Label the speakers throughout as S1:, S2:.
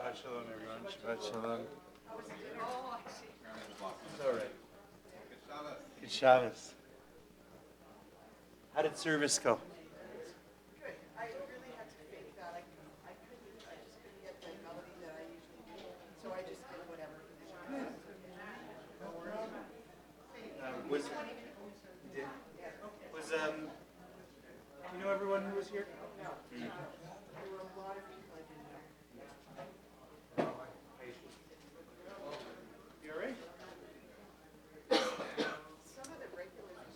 S1: Shabbat shalom, everyone. Shabbat shalom. It's all right. Good Shabbos. How did service go?
S2: Good. I really had to fake that. I just couldn't get the melody that I usually do. So I just did whatever.
S1: You know everyone who was here?
S2: No. There were a lot of people I didn't know.
S1: You all right?
S2: Some of the regulars.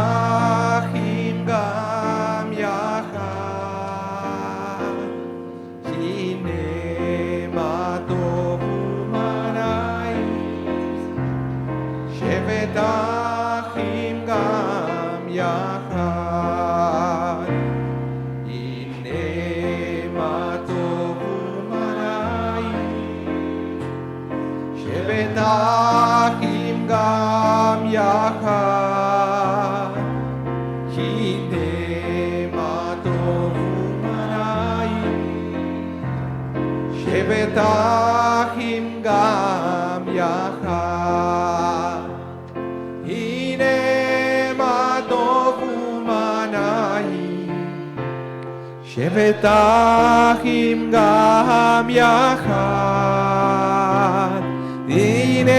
S3: שבטחים גם יחד, הנה מה טוב ומה נעים, שבטחים גם יחד, הנה מה טוב ומה נעים, שבטחים גם יחד. שבטחים גם יחד, הנה מה טוב ומה נעים, שבטחים גם יחד, הנה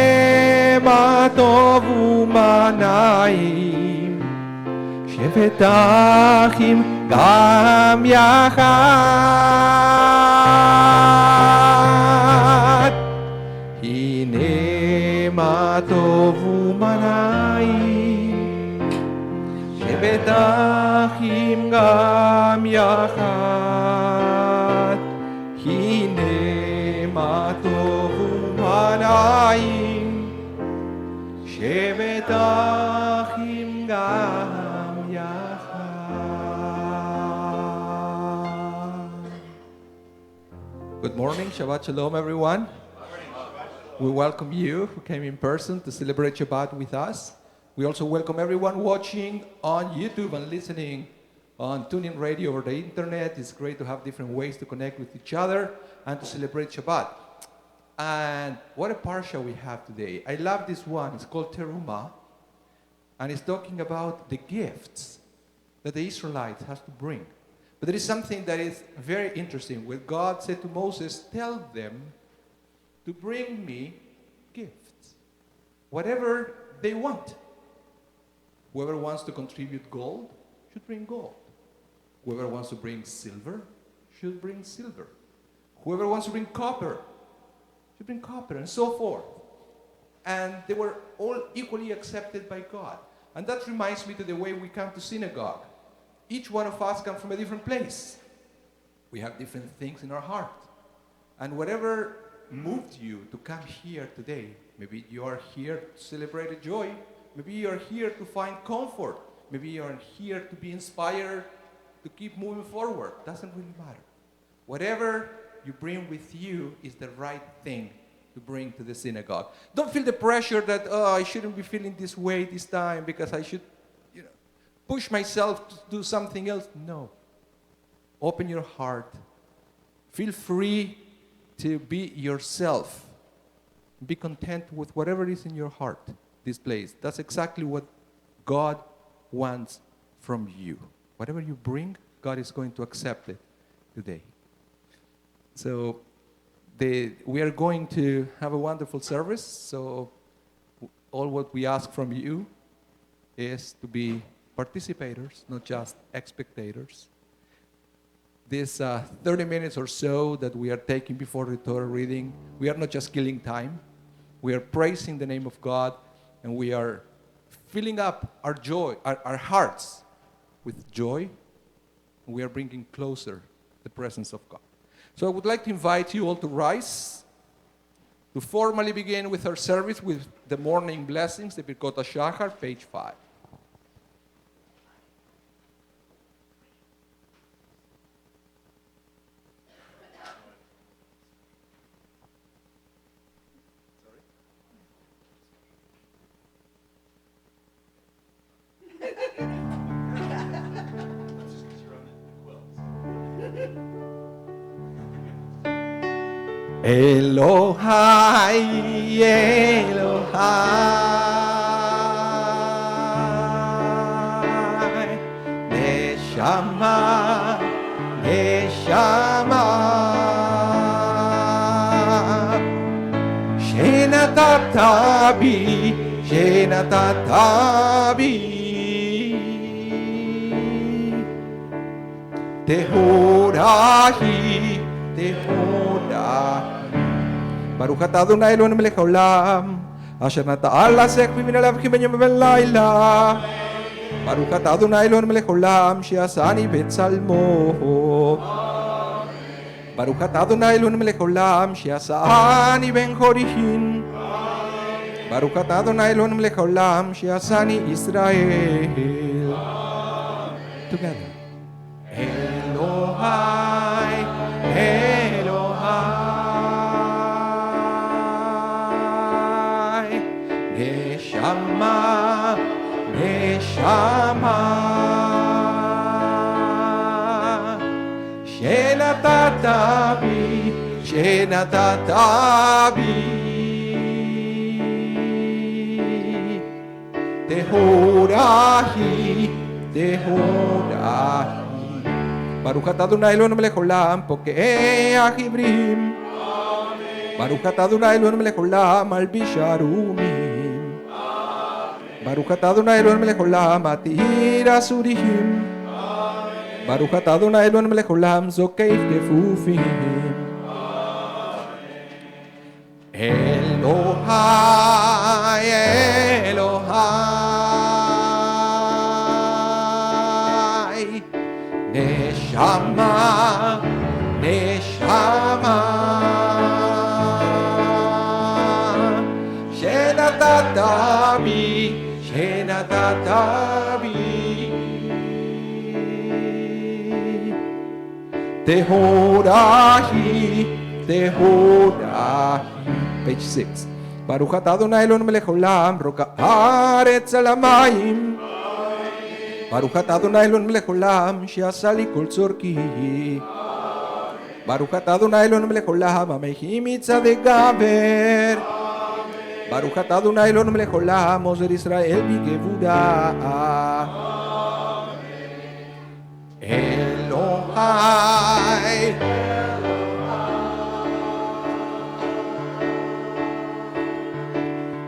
S3: מה טוב ומה נעים, שבטחים גם יחד. הנה מה טוב ומנעים, שבטחים גם יחד. הנה מה טוב ומנעים, שבטחים גם יחד. Good morning, Shabbat Shalom, everyone. We welcome you who came in person to celebrate Shabbat with us. We also welcome everyone watching on YouTube and listening on TuneIn Radio or the internet. It's great to have different ways to connect with each other and to celebrate Shabbat. And what a parsha we have today. I love this one. It's called Teruma. And it's talking about the gifts that the Israelites has to bring. But there is something that is very interesting. When God said to Moses, tell them to bring me gifts, whatever they want. Whoever wants to contribute gold should bring gold. Whoever wants to bring silver should bring silver. Whoever wants to bring copper should bring copper, and so forth. And they were all equally accepted by God. And that reminds me to the way we come to synagogue. Each one of us come from a different place. We have different things in our heart. And whatever moved you to come here today, maybe you are here to celebrate a joy, maybe you are here to find comfort, maybe you are here to be inspired to keep moving forward. Doesn't really matter. Whatever you bring with you is the right thing to bring to the synagogue. Don't feel the pressure that, I shouldn't be feeling this way this time because I should, push myself to do something else. No. Open your heart. Feel free to be yourself. Be content with whatever is in your heart, this place. That's exactly what God wants from you. Whatever you bring, God is going to accept it today. So we are going to have a wonderful service. So all what we ask from you is to be participators, not just spectators. This 30 minutes or so that we are taking before the Torah reading, we are not just killing time. We are praising the name of God, and we are filling up our joy, our hearts with joy, and we are bringing closer the presence of God. So I would like to invite you all to rise, to formally begin with our service with the morning blessings, the Birkot HaShachar, page 5. Elohai, Elohai, Neshama, Neshama, Shenatata bi, Shenatata bi, Tehorahi, Tehorahi. Baruch atah Adonai Eloheinu melech haolam, asher nata l'asek v'min alav ki ben yom v'ben layla. Baruch atah Adonai Eloheinu melech haolam, she'asani betzalmo. Baruch atah Adonai Eloheinu melech haolam, she'asani ben chorihin. Baruch atah Adonai Eloheinu melech haolam, she'asani Israel. Together. Elohai, Elohai, Neshama, Neshama, Shenatata bi, Shenatata bi, Tehorahi, Tehorahi. Baruch atah Adonai Eloheinu melech haolam, pokei achivrim. Baruch atah Adonai Eloheinu melech haolam, malbish harumim. Baruch atah Adonai Eloheinu melech haolam, matir asurihim. Baruch atah Adonai Eloheinu melech haolam, zokeif kefufim. Elohai, Elohai, Neshama, Neshama, Shenatatabi, Shenatatabi, Tehorahi, Tehorahi. Page 6. Baruch atah Adonai Eloheinu melech haolam, roka haaretz al hamayim. Baruch atah Adonai Eloheinu melech haolam, she'asa li kol tzorki. Baruch atah Adonai Eloheinu melech haolam, hamehi mitzadei gaber. Baruch atah Adonai Eloheinu melech haolam, ozer Israel bigevurah. Elohai,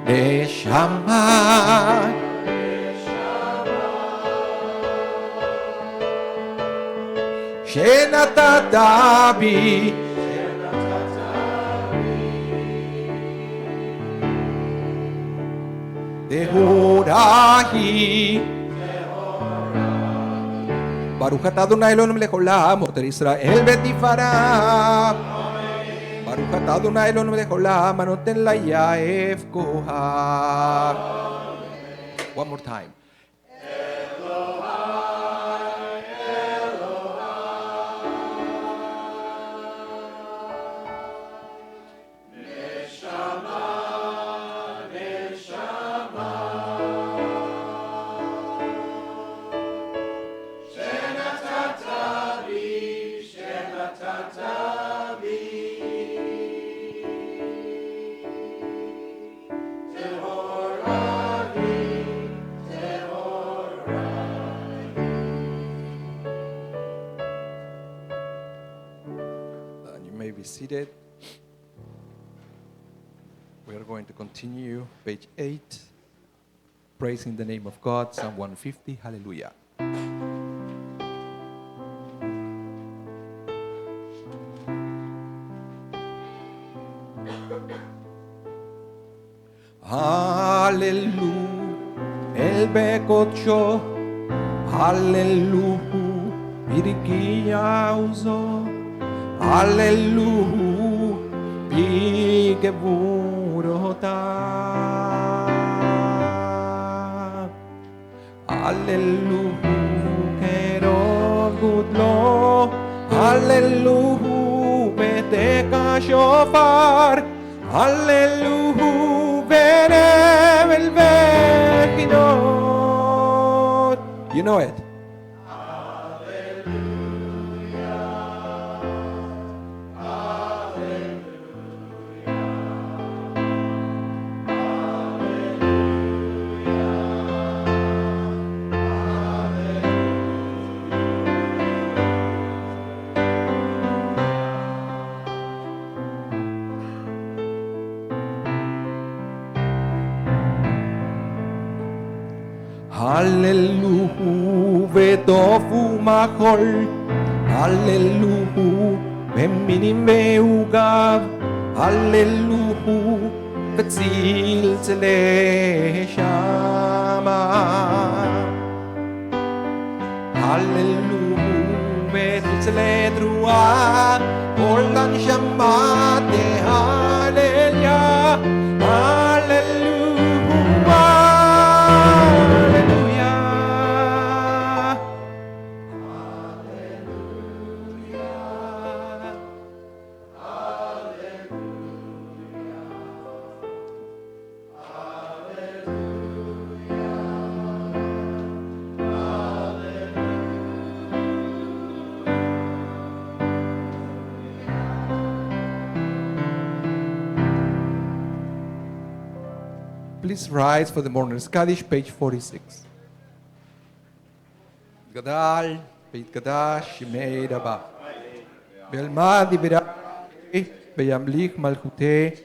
S3: Neshama, Shenatatabi, Tehorahi, Baruch atah Adonai Eloheinu melech haolam, oter Israel v'tifarah. Baruch atah Adonai Eloheinu melech haolam, hanoten layaef kohach. One more time. Be seated. We are going to continue page 8, praising the name of God, Psalm 150. Hallelujah. Hallelujah, el bekocho, hallelujah, birkia uzo. Hallelujah, bigevurota. Hallelujah, kerov gudlo. Hallelujah, beteka shofar. Hallelujah, benevel vechinot. You know it. Hallelujah, vetofu machol. Hallelujah, veminim veugav. Hallelujah, vetzil tzleshama. Hallelujah, vetzledrua. Olan shamate. Hallelujah, Hallelujah. Please rise for the Mourner's Kaddish, page 46. Gadal, Beit Gadash, Shemei Rabba. Be'alma divrei, be'yamlich malchutei,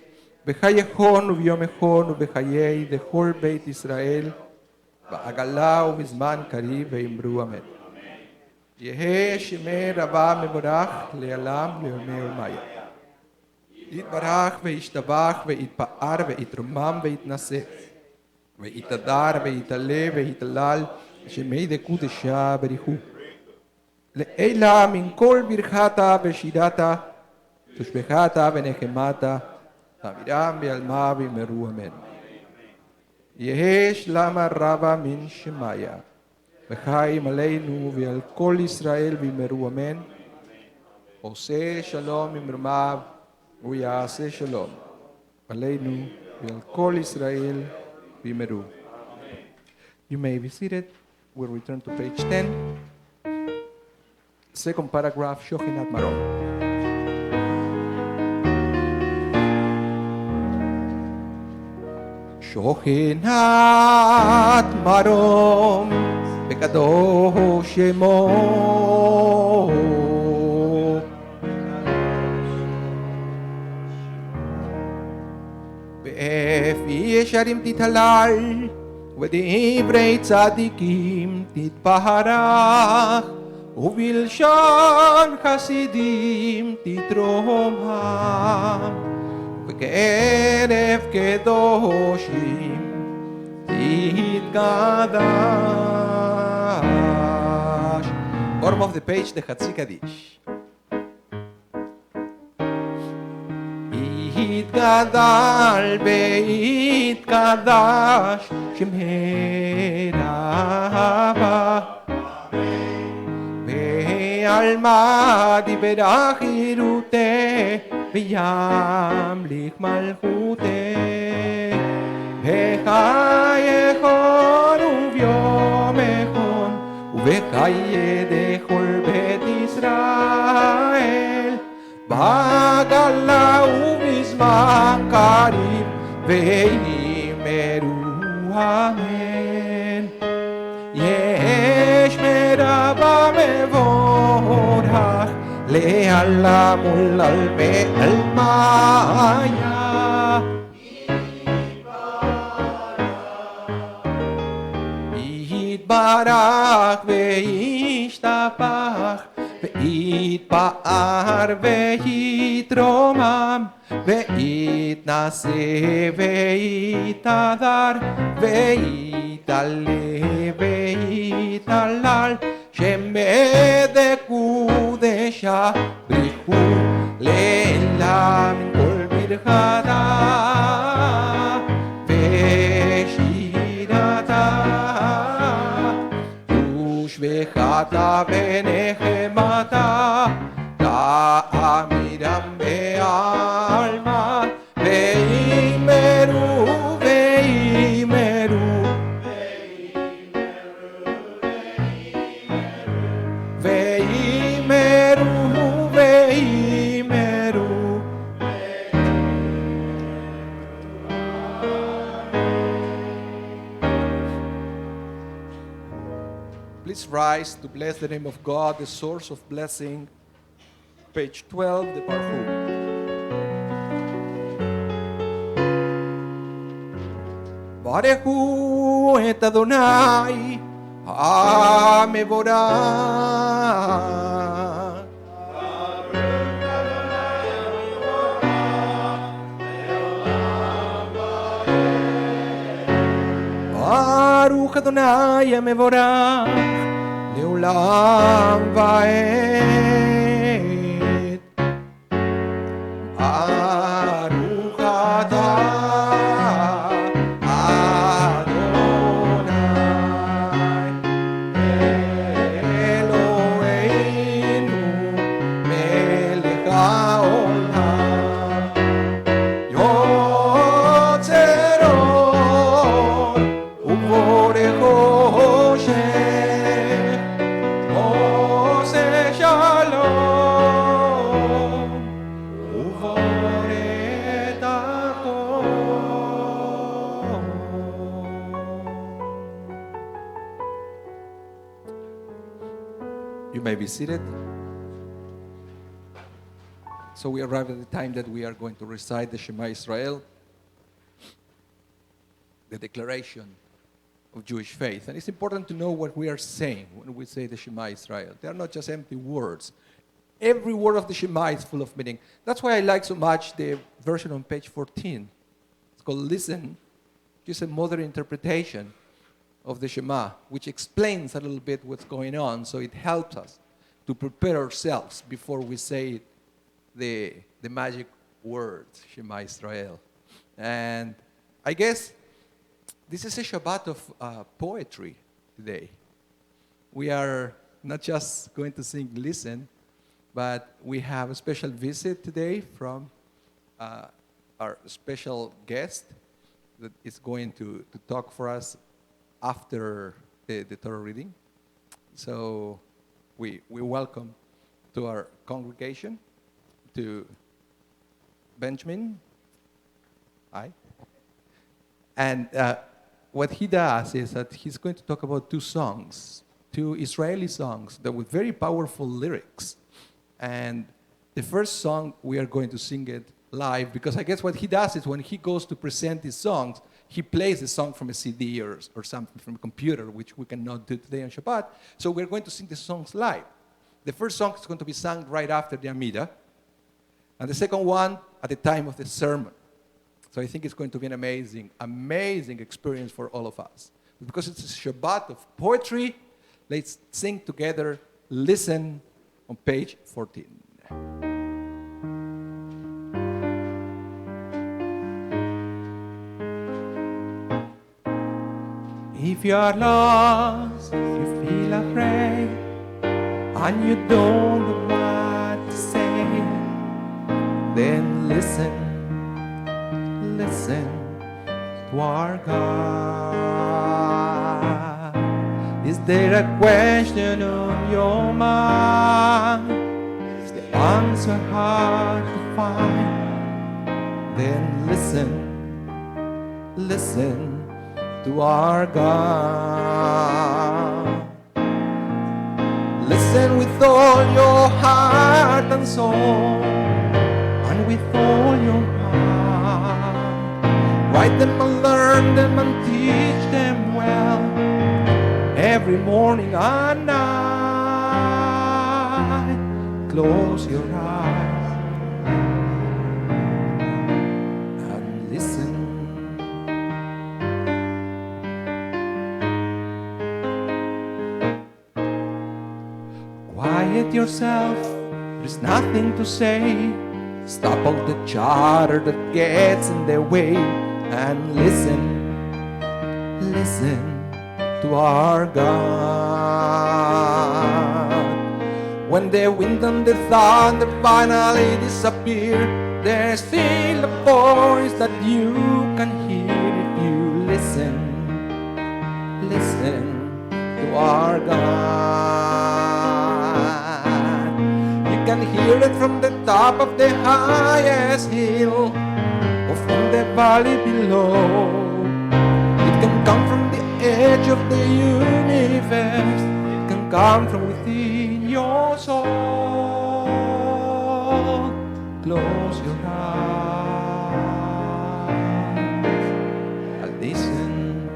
S3: b'chayechon u'b'yomechon u'b'chayei dechol Beit Israel, ba'agala u'bizman kariv ve'imru amen. Yehe Shemei Rabba mevorach le'alam le'olmei olmaya. יתברך וישתבח ויתפאר ויתרומם ויתנשא ויתהדר ויתעלה ויתהלל שמי דקודשה בריחו. לעילה מן כל ברכתה ושירתה תושבחתה ונחמתה תמירם בעלמה ויאמרו אמן. יהי שלמה רבה מן שמיה וחיים עלינו ועל כל ישראל ויאמרו אמן. עושה שלום ממרומיו ויעשה שלום עלינו ועל כל ישראל ויאמרו. You may be seated. We'll return to page 10. Second paragraph, Shochinat Marom. Shochinat Marom Bekadosh Shemo Be'efi Yesharim Tithalal V'divrei Tzadikim Titpaharach Uvilshon Hasidim Titromam V'ke'erev Kedoshim Titgadash. Bottom of the page, the Chatzi Kaddish. Yitgadal ve'yitgadash Shemherava Ve'alma diberach yiruteh Ve'yamlich malchuteh Ve'chayechon uvyomechon Uvechaye dechol bet Israel Bagala ubizman karib Ve'imeru amen. Yesh meraba mevorach Le'alam ulal me'al maya Yitbarach ve'yishtapach Ve'yitpa'ar ve'yitromam Ve'yitnase ve'yitadar Ve'yitale ve'yitalal Shemede kudesha brihu Le'elam kol birchata Ve'shirata Tushbechata ve'nechemata Ta'amiram be'alma Ve'imeru ve'imeru Ve'imeru ve'imeru Please rise to bless the name of God, the source of blessing. Page 12, the Parhu. Barehu et Adonai Hamevorah. Baruch Adonai Hamevorah Leolam Vaed. Baruch atah Adonai Eloheinu melech haolam yotzer or uborech hoshech oseh shalom uborech hakol. You may be seated. So we arrive at the time that we are going to recite the Shema Israel, the declaration of Jewish faith. And it's important to know what we are saying when we say the Shema Israel. They are not just empty words. Every word of the Shema is full of meaning. That's why I like so much the version on page 14. It's called Listen, just a modern interpretation of the Shema, which explains a little bit what's going on, so it helps us to prepare ourselves before we say the magic words, Shema Israel. And I guess this is a Shabbat of poetry today. We are not just going to sing Listen, but we have a special visit today from our special guest that is going to talk for us after the Torah reading. So we welcome to our congregation, to Benjamin. Hi. And what he does is that he's going to talk about two songs, two Israeli songs that with very powerful lyrics. And the first song, we are going to sing it live, because I guess what he does is when he goes to present his songs, he plays a song from a CD or something from a computer, which we cannot do today on Shabbat. So we're going to sing the songs live. The first song is going to be sung right after the Amidah, and the second one at the time of the sermon. So I think it's going to be an amazing, amazing experience for all of us. Because it's a Shabbat of poetry, let's sing together, Listen, on page 14. If you are lost, you feel afraid, and you don't know what to say, then listen to our God. Is there a question on your mind? Is the answer hard to find? Then listen to our God. Listen with all your heart and soul, and with all your mind. Write them and learn them and teach them well, every morning and night. Close your eyes and listen. Quiet yourself, there's nothing to say. Stop all the chatter that gets in the way, and listen to our God. When the wind and the thunder finally disappear, there's still a voice that you can hear if you listen to our God. You can hear it from the top of the highest hill, or from the valley below. It can come from the edge of the universe. It can come from within your soul. Close your eyes and listen.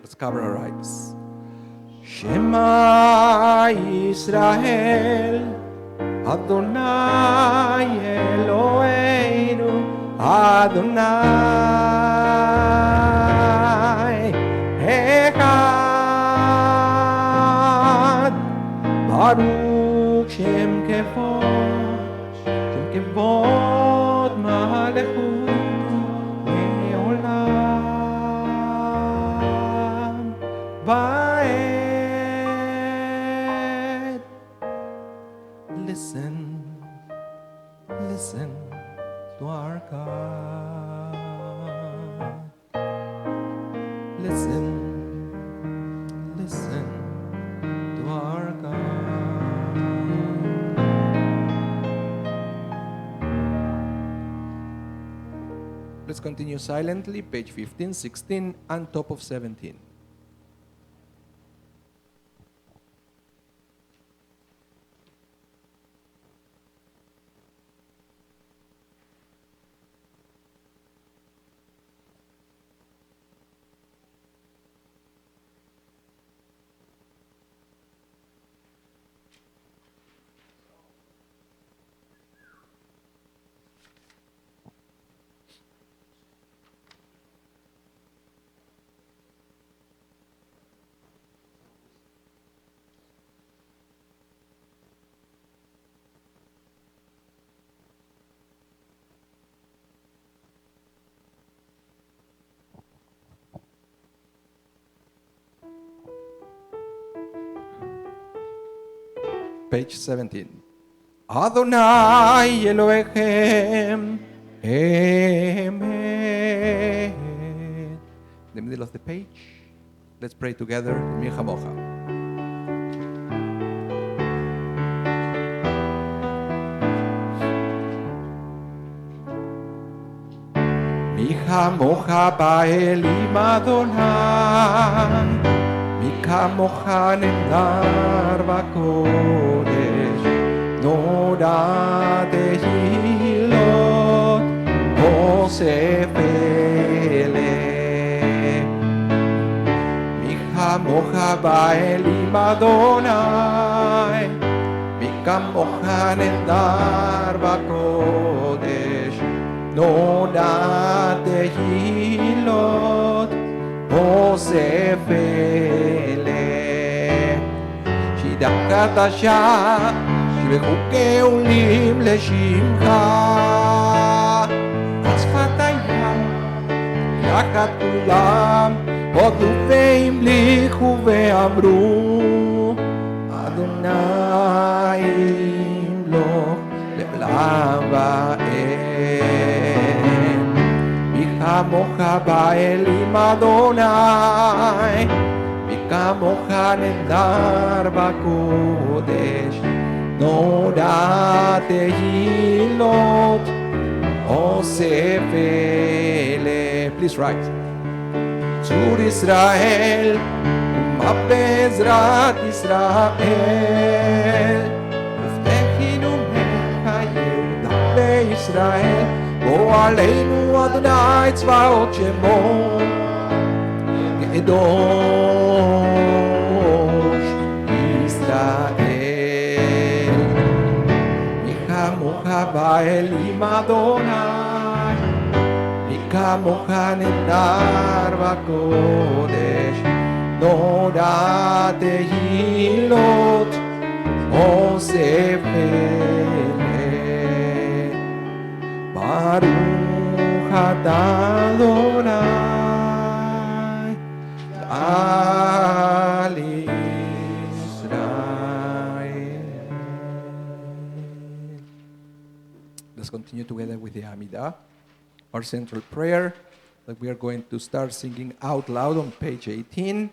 S3: Let's cover our eyes. Shema Israel, Adonai Eloheinu, Adonai Echad. Baruch Shem Kevod Malechut Me'olam Va'ed. Listen to our God. Listen to our God. Let's continue silently, page 15, 16, and top of 17. page 17. Adonai Elohim, Amen. In the middle of the page, let's pray together. Mi chamocha. Mi chamocha ba'elim Adonai, mi chamocha nemdar b'kodesh, nora tehilot, osef eleh. Mi chamocha ba'elim Adonai, mi chamocha nemdar b'kodesh, nora tehilot, osef eleh. Shida kadasha, שבחוקי עולים לשמך, השפתיים, יחד כולם, הודו והמליכו ואמרו, אדוני ימלוך לעולם ועד. מי כמוך באלים אדוני, מי כמוך נהדר בקודש, נורא תהילות אוסף אלeh. Please write. צור ישראל ומה בעזרת ישראל, ופתחנו יהודה וישראל, בוא עלינו אדוני צבאות שמו קדוש ישראל. באלים אדוני, מי כמוך נהדר בקודש, נורא תהילות אוסף אלeh. ברוך אתה אדוני, על Let's continue together with the Amidah, our central prayer that we are going to start singing out loud on page 18.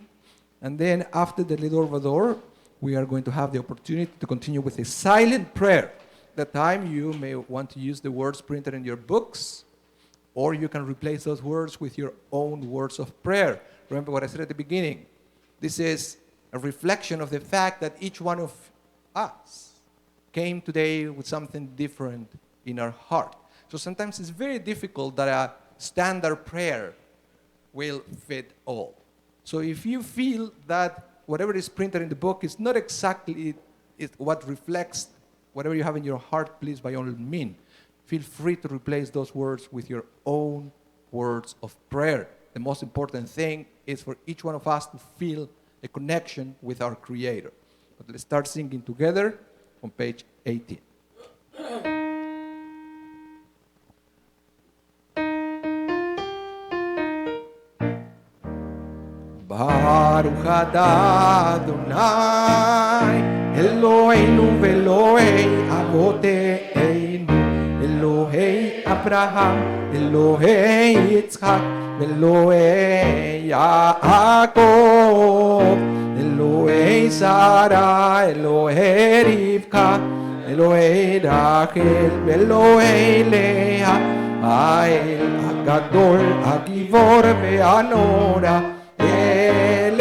S3: And then after the Lidor Vador, we are going to have the opportunity to continue with a silent prayer. That time you may want to use the words printed in your books, or you can replace those words with your own words of prayer. Remember what I said at the beginning. This is a reflection of the fact that each one of us came today with something different in our heart. So sometimes it's very difficult that a standard prayer will fit all. So if you feel that whatever is printed in the book is not exactly what reflects whatever you have in your heart, please, by all means, feel free to replace those words with your own words of prayer. The most important thing is for each one of us to feel a connection with our Creator. But let's start singing together on page 18. Baruch atah Adonai, Eloheinu ve'Elohei avoteinu, Elohei Abraham, Elohei Yitzchak, Elohei Yaakov, Elohei Sarah, Elohei Rivka, Elohei Rachel, Elohei Leah, Ha'el Hagadol, Hagivor ve'Hanora, El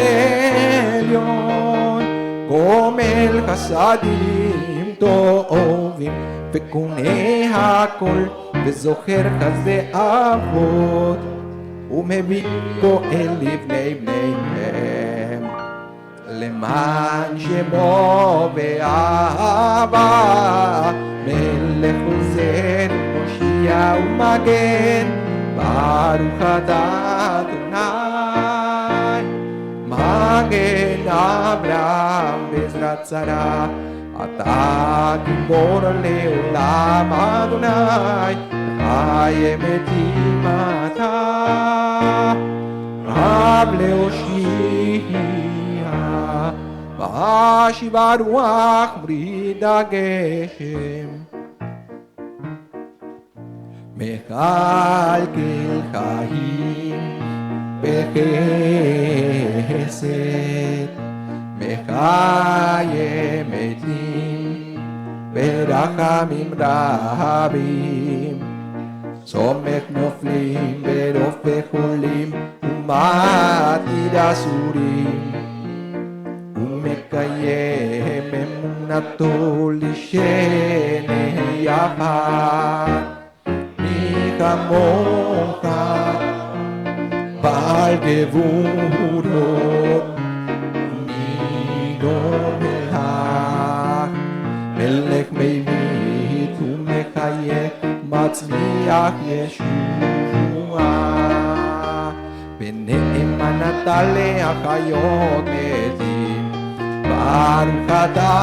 S3: Elyon, Gomel Chasadim Tovim, Vekunei Hakol, Vezocher Chazei Avot, Umevii Goel Livnei Bneihem, Leman Shemo ve'Ahava, Melech Uzer, Moshia u'Magen, Baruch atah Adonai, Magen Abraham Bezrat Sarah, אתה גיבור לעולם אדוני, חי מתים אתה, רב להושיע, ואשיבה רוח מוריד הגשם מכלכל חיים בחסד מחיה מתים ברחמים רבים סומך נופלים ברופא חולים ומתיר אסורים ומקיים אמונתו לשני יחד מי כמוך בעל גבורות מי דומך מלך מבית ומחיה מצליח ישועה ונאמנת להחיות מתים ברוך אתה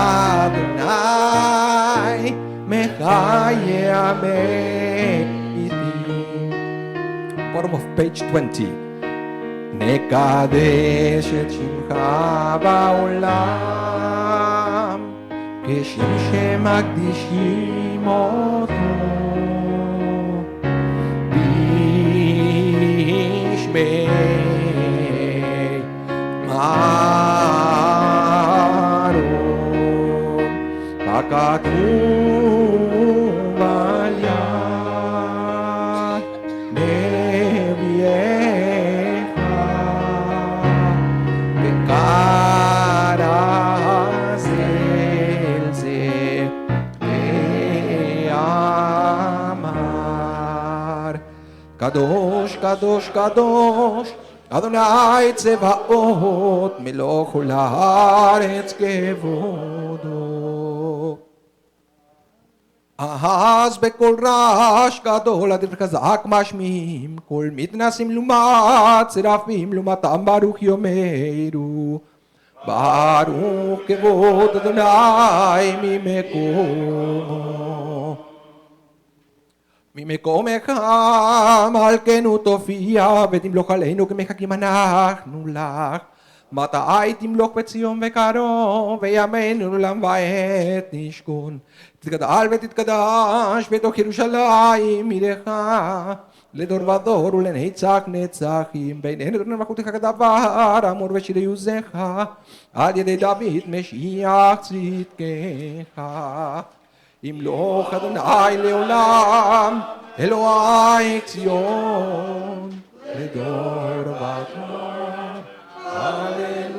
S3: אדוני מחיה מתים. Bottom of page 20. נקדש את שמך בעולם כשם שמקדישים אותו בשמי מרום הכתוב על יד נביאך וכרז אל זה ואמר קדוש קדוש קדוש אדוני צבאות מלוא כל הארץ כבודו אז בקול רעש גדול אדיר חזק משמיעים כל מתנסים לעומת צרפים לעומתם ברוך יאמרו ברוך כבוד אדוני ממקומך מלכנו תופיע ותמלוך עלינו כמחכים אנחנו לך מתי תמלוך בציון וקרוב וימינו לעולם ועד נשכון תתגדל ותתקדש בתוך ירושלים עירך לדור ודור ולנצח נצחים בינינו לבני מלכותך כדבר אמור ושירי עוזך על ידי דוד משיח צדקך ימלוך אדוני לעולם אלוהי ציון לדור ודור הללויה.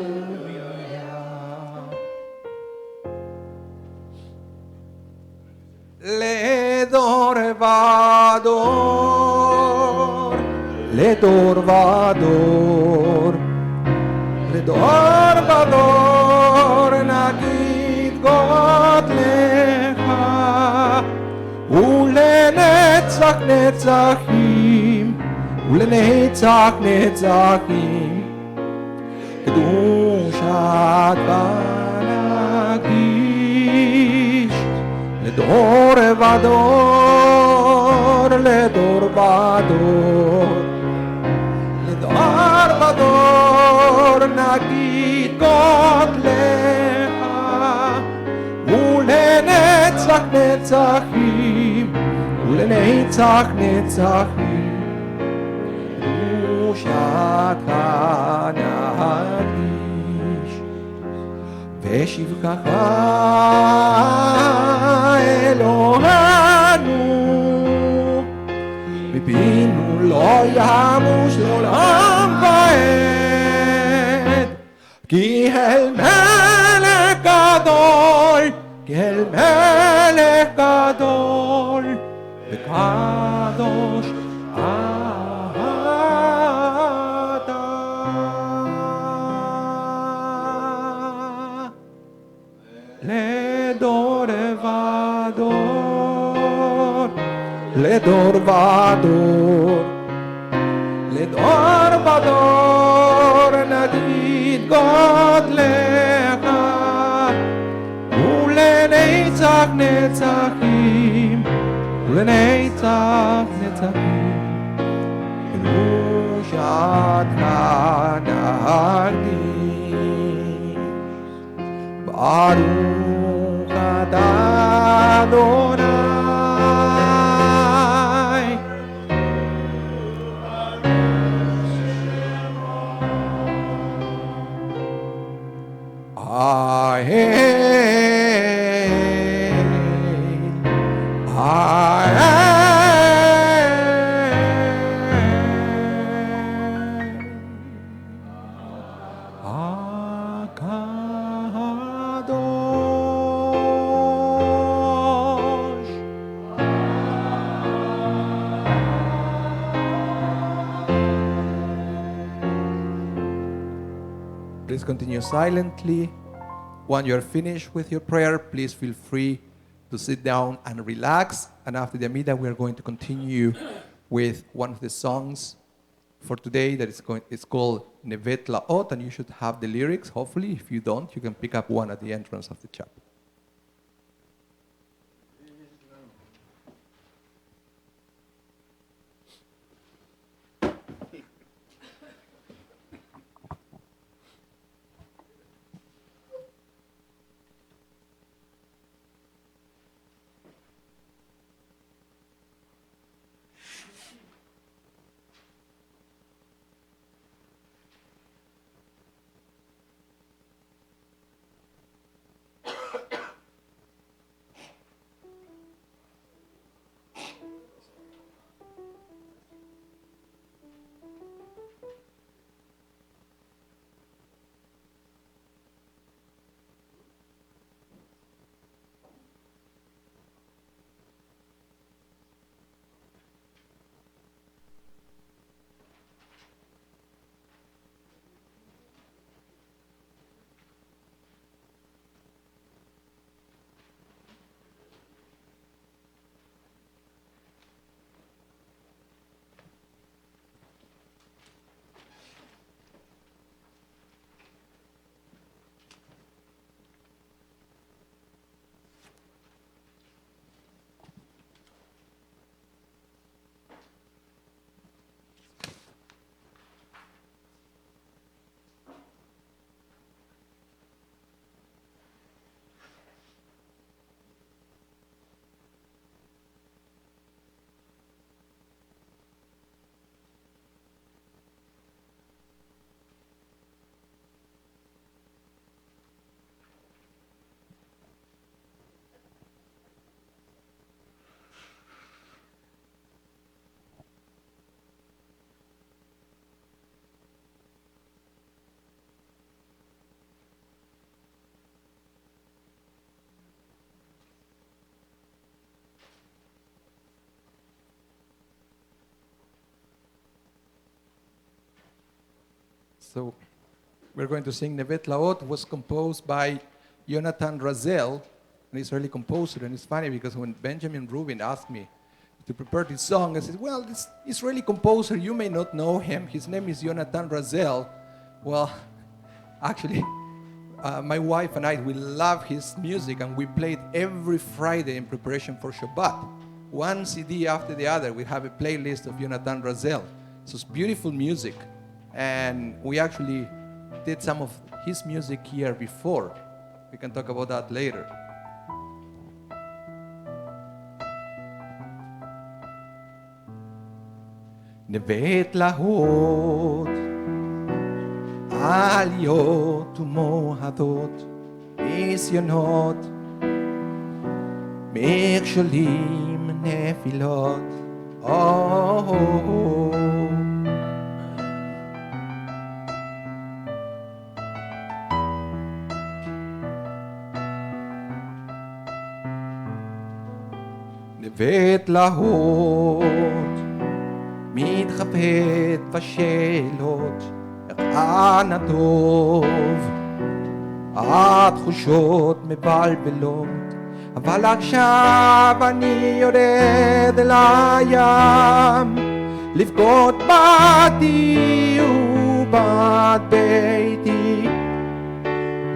S3: לדור ודור לדור ודור לדור ודור נגיד גודלך ולנצח נצחים ולנצח נצחים קדושת נגיש לדור ודור לדור ודור לדור ודור נגיד גודלך ולנצח נצחים ולנצח נצחים קדושתך נגיש ושבחך אלוהינו מפינו לא ימוש לעולם ועד כי אל מלך גדול כי אל מלך גדול וקדוש לדור ודור לדור ודור לדור ודור נגיד גודלך ולנצח נצחים ולנצח נצחים קדושתך נגיד Baruch atah Adonai. Please continue silently. When you're finished with your prayer, please feel free to sit down and relax. And after the Amida, we are going to continue with one of the songs for today that it's called Nevet Laot, and you should have the lyrics. Hopefully, if you don't, you can pick up one at the entrance of the chapel. So we're going to sing Nevet Laot. Was composed by Jonathan Razel, an Israeli composer. And it's funny because when Benjamin Rubin asked me to prepare this song, I said, well, this Israeli composer, you may not know him. His name is Jonathan Razel. Well, actually, my wife and I, we love his music, and we play it every Friday in preparation for Shabbat. One CD after the other, we have a playlist of Jonathan Razel. So it's beautiful music. And we actually did some of his music here before. We can talk about that later. Nevet lahot, aliyot umohadot, nisyonot, מכשולים נפילות. נווט להות, מתחבט בשאלות, היכן הטוב, התחושות מבלבלות, אבל עכשיו אני יורד אל הים, לבגוד בדי ובד ביתי,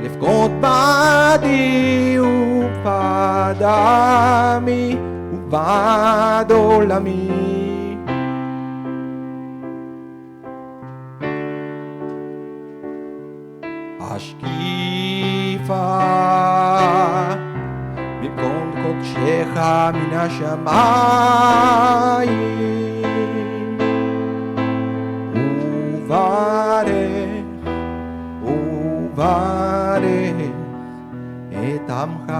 S3: לבגוד בדי ובד עמי ובד עולמי. השקיפה מן השמיים וברך את עמך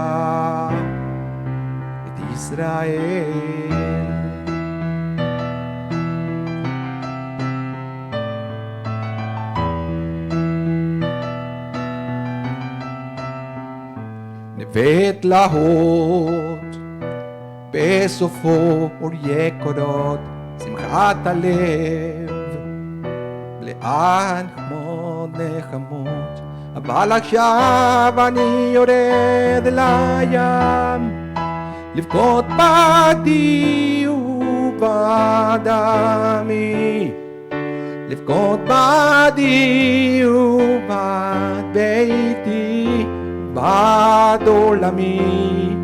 S3: את ישראל. נווה תלאות בסופו אור יקרות שמחת הלב לאן כמו נחמות. אבל עכשיו אני יורד אל הים לבכות בדי ובדמי, לבכות בדי ובד ביתי בד עולמי.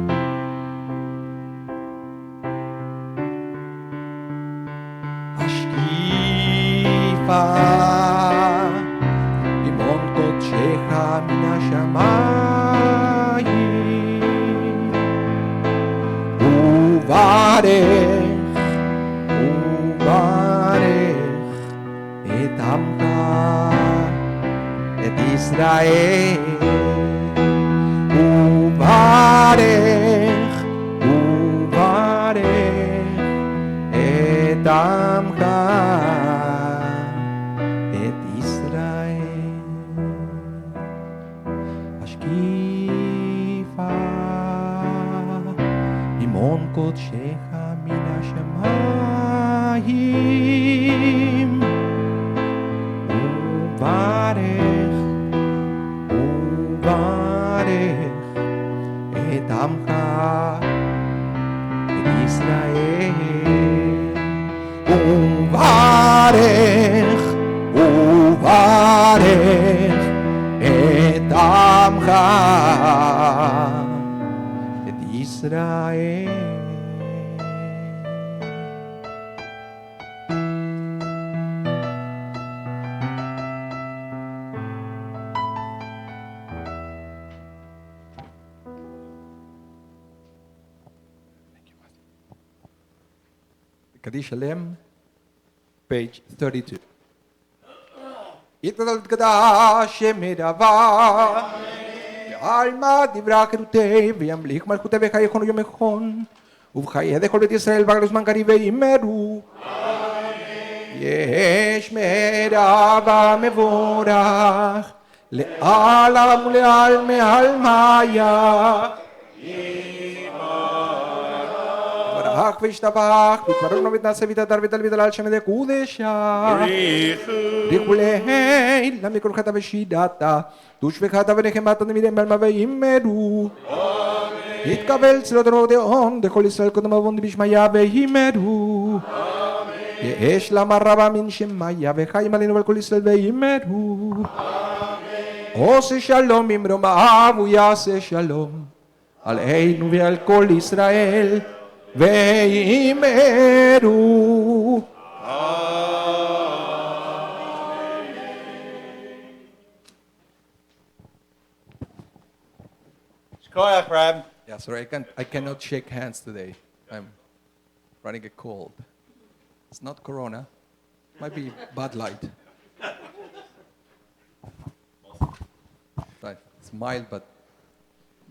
S3: השקיפה ממעון קודשך מן השמיים וברך את עמך את ישראל. וברך את עמך את ישראל. השקיפה ממעון קודשך מן השמיים וברך את עמך את ישראל. וברך את עמך את ישראל. קדיש שלם, page 32. יתגדל ותקדש שם ידבה, בעלמא דברה חירותי, וימליך מלכותי וחייכון ויומכון, ובחיי כל בית ישראל בגלו זמן קריב ויאמרו. יש מרבה מבורך, לעלם ולעל מעל מיה. ברח וישתבח, ותברנו ותנשא ותדר ותלמיד על שם קודשה. בריחו להיל, למקור חטא ושידתה, דוש וחטא ונחמתה נמידם בעלמא ויאמרו. יתקבל צלות רודאון, דכל ישראל קודם אבון דבשמיה ויאמרו. יש למה רבה מן שמיה וחיים עלינו ועל כל ישראל ויאמרו. עושה שלום ממרומיו ויעשה שלום עלינו ועל כל ישראל ויאמרו.
S1: Shkoyach, Rab.
S3: Yeah, sorry, I cannot shake hands today. I'm running a cold. It's not corona. Might be Bud Light. Right. It's mild, but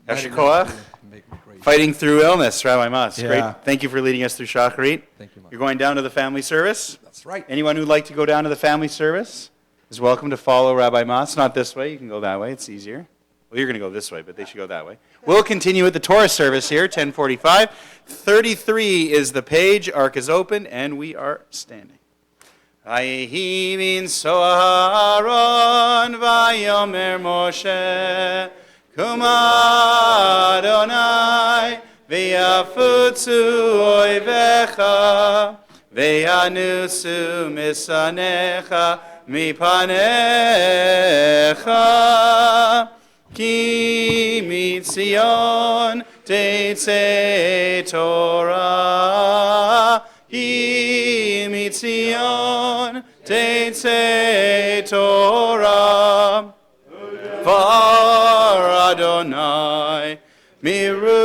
S1: Yashikoach.
S3: make me crazy.
S1: Fighting through illness, Rabbi Mas.
S3: Yeah.
S1: Great. Thank you for leading us through Shacharit.
S3: Thank you, Mark.
S1: You're going down to the family service.
S3: That's right.
S1: Anyone who'd like to go down to the family service is welcome to follow Rabbi Mas. Not this way. You can go that way. It's easier. Well, you're going to go this way, but they should go that way. We'll continue with the Torah service here, 10:45. 33 is the page. Ark is open, and we are standing. Vayehi min Soharon vayomer Moshe Kuma Adonai v'yafutzu oivecha v'yanusu misanecha mipanecha ki mitzion tetzei Torah ki mitzion tetzei Torah var Adonai miru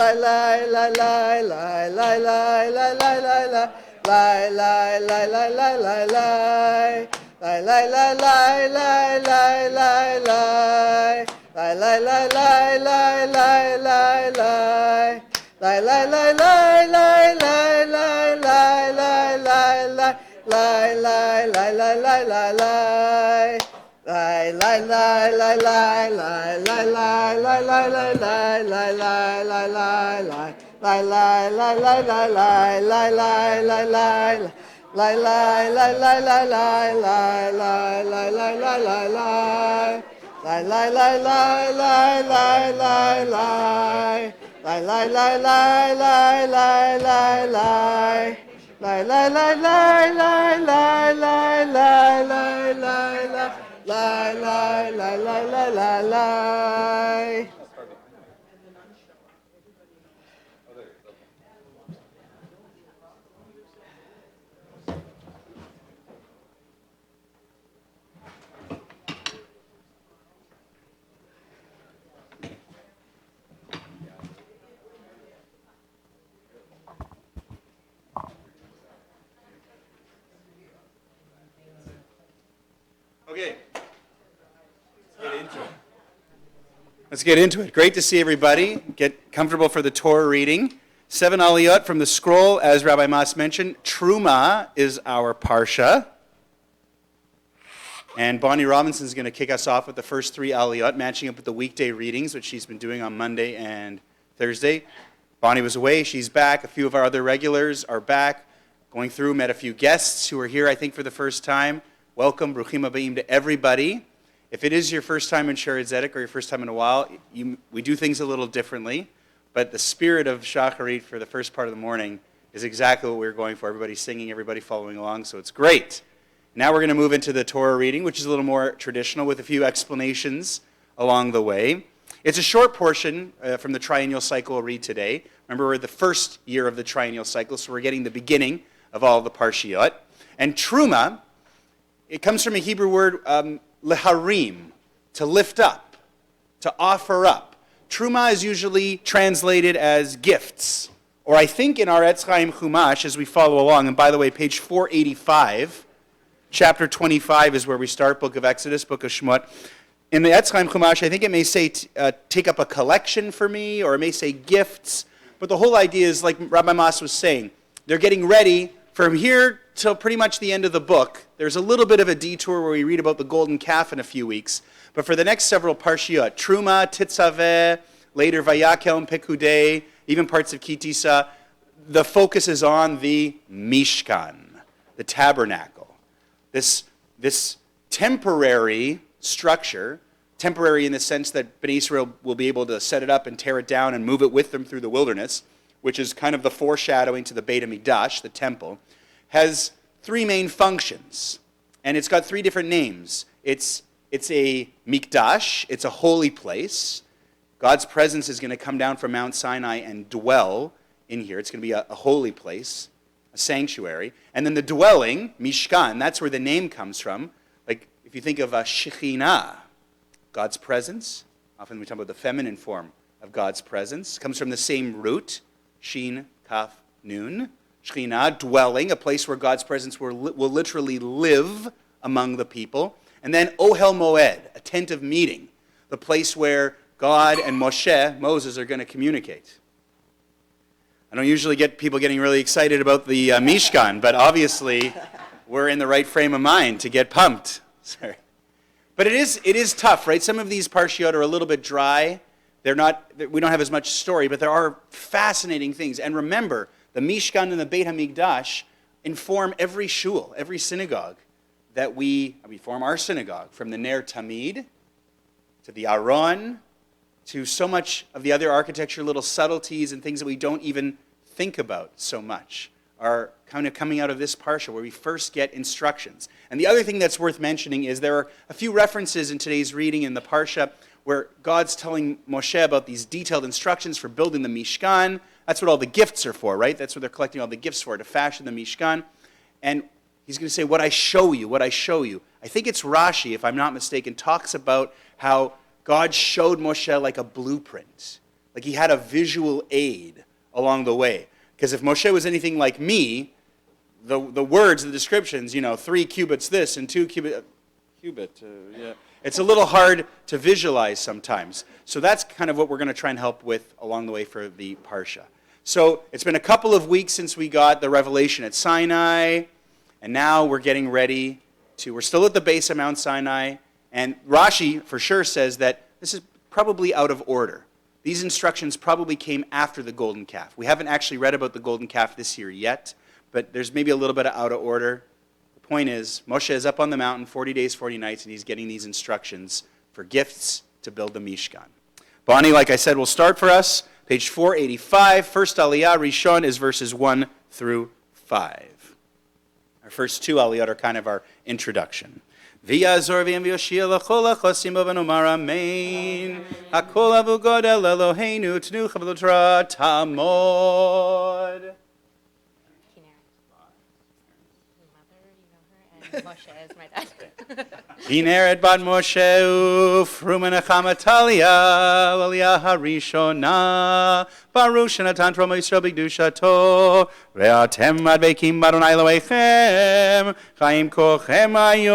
S2: Lai lai lai lai lai lai lai lai lai lai lai. Lai lai lai lai lai lai lai. Lai lai lai lai lai lai lai lai. Lai lai lai lai lai lai lai lai. Lai lai lai lai lai lai lai lai lai lai lai. Lai lai lai lai lai lai lai. Lai lai lai lai lai lai lai lai lai lai lai lai lai lai lai lai lai. Lai lai lai lai lai lai lai lai lai lai. Lai lai lai lai lai lai lai lai lai lai lai lai lai. Lai lai lai lai lai lai lai lai. Lai lai lai lai lai lai lai lai. Lai lai lai lai lai lai lai lai lai lai lai. Lai lai lai lai lai lai lai.
S1: Okay. Let's get into it. Great to see everybody. Get comfortable for the Torah reading. 7 aliyot from the scroll, as Rabbi Mas mentioned. Truma is our parsha. And Bonnie Robinson is going to kick us off with the first 3 aliyot, matching up with the weekday readings, which she's been doing on Monday and Thursday. Bonnie was away. She's back. A few of our other regulars are back. Going through, met a few guests who are here, I think, for the first time. Welcome, Bruchim Habayim, to everybody. If it is your first time in Sharet Zedek or your first time in a while, we do things a little differently, but the spirit of Shacharit for the first part of the morning is exactly what we're going for. Everybody singing, everybody following along, so it's great. Now we're going to move into the Torah reading, which is a little more traditional with a few explanations along the way. It's a short portion from the triennial cycle we'll read today. Remember, we're the first year of the triennial cycle, so we're getting the beginning of all the Parshiot. And Truma, it comes from a Hebrew word, leharim, to lift up, to offer up. Truma is usually translated as gifts, or I think in our Etz Chaim Chumash, as we follow along, and by the way, page 485, chapter 25 is where we start, book of Exodus, book of Shemot. In the Etz Chaim Chumash, I think it may say, take up a collection for me, or it may say gifts, but the whole idea is, like Rabbi Mas was saying, they're getting ready from here till pretty much the end of the book. There's a little bit of a detour where we read about the golden calf in a few weeks. But for the next several parshiot, Truma, Titzaveh, later Vayakel and Pekudei, even parts of Kitisa, the focus is on the Mishkan, the tabernacle. This temporary structure, temporary in the sense that Bnei Israel will be able to set it up and tear it down and move it with them through the wilderness, which is kind of the foreshadowing to the Beit HaMikdash, the temple, has 3 main functions. And it's got 3 different names. It's a Mikdash, it's a holy place. God's presence is going to come down from Mount Sinai and dwell in here. It's going to be a holy place, a sanctuary. And then the dwelling, Mishkan, that's where the name comes from. Like if you think of a Shekhinah, God's presence, often we talk about the feminine form of God's presence, comes from the same root, Shin, Kaf, Nun. Shekhinah, dwelling, a place where God's presence will literally live among the people. And then Ohel Moed, a tent of meeting, the place where God and Moses, are going to communicate. I don't usually get people getting really excited about the Mishkan, but obviously we're in the right frame of mind to get pumped. Sorry. But it is tough, right? Some of these parshiot are a little bit dry. We don't have as much story, but there are fascinating things. And remember, the Mishkan and the Beit HaMikdash inform every shul, every synagogue that we form our synagogue, from the Ner Tamid to the Aron to so much of the other architecture, little subtleties and things that we don't even think about so much are kind of coming out of this parsha where we first get instructions. And the other thing that's worth mentioning is there are a few references in today's reading in the parsha where God's telling Moshe about these detailed instructions for building the Mishkan. That's what all the gifts are for, right? That's what they're collecting all the gifts for, to fashion the Mishkan. And he's going to say, what I show you, what I show you. I think it's Rashi, if I'm not mistaken, talks about how God showed Moshe like a blueprint. Like he had a visual aid along the way. Because if Moshe was anything like me, the words, the descriptions, 3 cubits this and 2 cubit, yeah. It's a little hard to visualize sometimes. So that's kind of what we're going to try and help with along the way for the Parsha. So it's been a couple of weeks since we got the revelation at Sinai, and now we're getting ready we're still at the base of Mount Sinai, and Rashi for sure says that this is probably out of order. These instructions probably came after the golden calf. We haven't actually read about the golden calf this year yet, but there's maybe a little bit of out of order. The point is, Moshe is up on the mountain 40 days, 40 nights, and he's getting these instructions for gifts to build the Mishkan. Bonnie, like I said, will start for us. Page 485, first Aliyah, Rishon, is verses 1 through 5. Our first 2 Aliyot are kind of our introduction. V'yazor v'yem v'yoshia l'chol ha'chosim bo v'nomar amen. Hakol avu godel Eloheinu tnu chavlotra tamod.
S4: Moshe is my dad.
S1: Hineret bat Moshe ufrumen achamatalia l'aliyah harishona baruch shenatan tromo Yisrael b'kedushato ve'atem madbekim b'Adonai Elohechem chaim kochem hayom.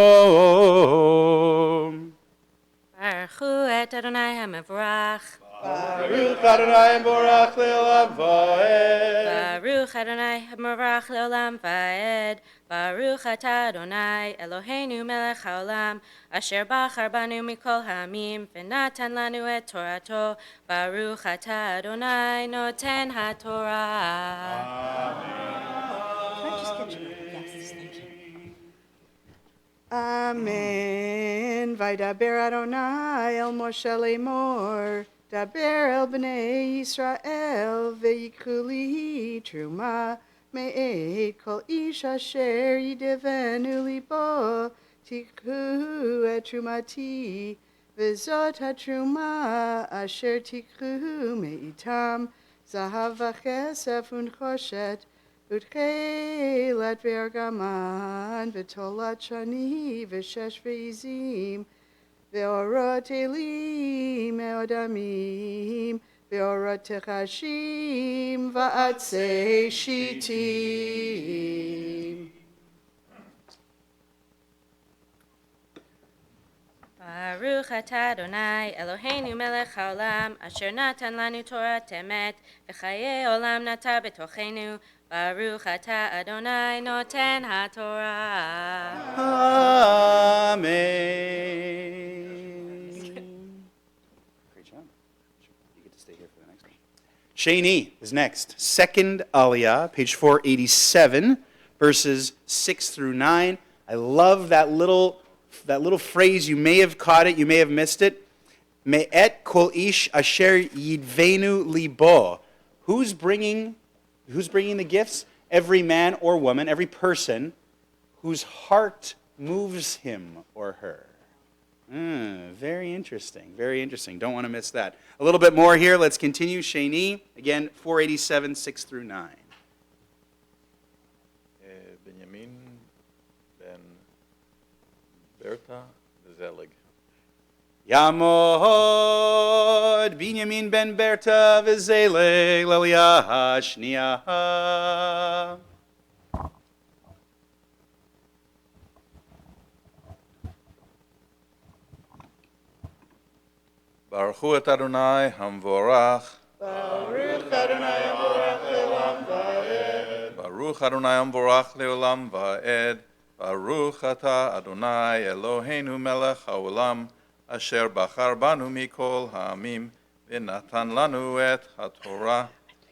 S4: Baruchu et Adonai HaMevorach.
S1: Baruch Adonai Borach le'olam va'ed.
S4: Baruch Adonai HaMevorach le'olam va'ed. Baruch atah Adonai Eloheinu melech haolam asher bachar banu mikol ha'amim v'natan lanu et Torato. Baruch atah Adonai noten haTorah.
S2: Amen. Vaydaber Adonai el Moshe lemor. Daber el bnei Yisrael ve'yikhu li truma me'et kol ish asher yidevenu libo tikhu et trumati v'zot hatruma asher tikhu me'itam zahav v'chesef u'nchoshet utchelat ve'argaman v'tolat shani v'shesh ve'izim ve'orot elim me'odamim ve'orot techashim va'atzei shitim.
S4: Baruch atah Adonai Eloheinu melech haolam asher natan lanu Torah temet v'chayei olam nata betochenu. Baruch atah Adonai noten haTorah.
S1: Amen. Great job. You get to stay here for the next one. Sheni is next. Second Aliyah, page 487, verses 6 through 9. I love that little phrase. You may have caught it, you may have missed it. Me'et kol ish asher yidvenu libo. Who's bringing the gifts? Every man or woman, every person whose heart moves him or her. Very interesting, very interesting. Don't want to miss that. A little bit more here. Let's continue. Sheni, again, 487, 6 through 9.
S5: Benjamin ben Berta Zelig.
S1: Yamod Binyamin ben Berta v'zelek l'aliyah hashniah.
S5: Baruchu et Adonai Hamvorach.
S2: Baruch Adonai Hamvorach le'olam va'ed.
S5: Baruch Adonai Hamvorach le'olam va'ed. Baruch atah Adonai Eloheinu melech haolam asher bachar banu mikol ha'amim v'natan lanu et haTorah.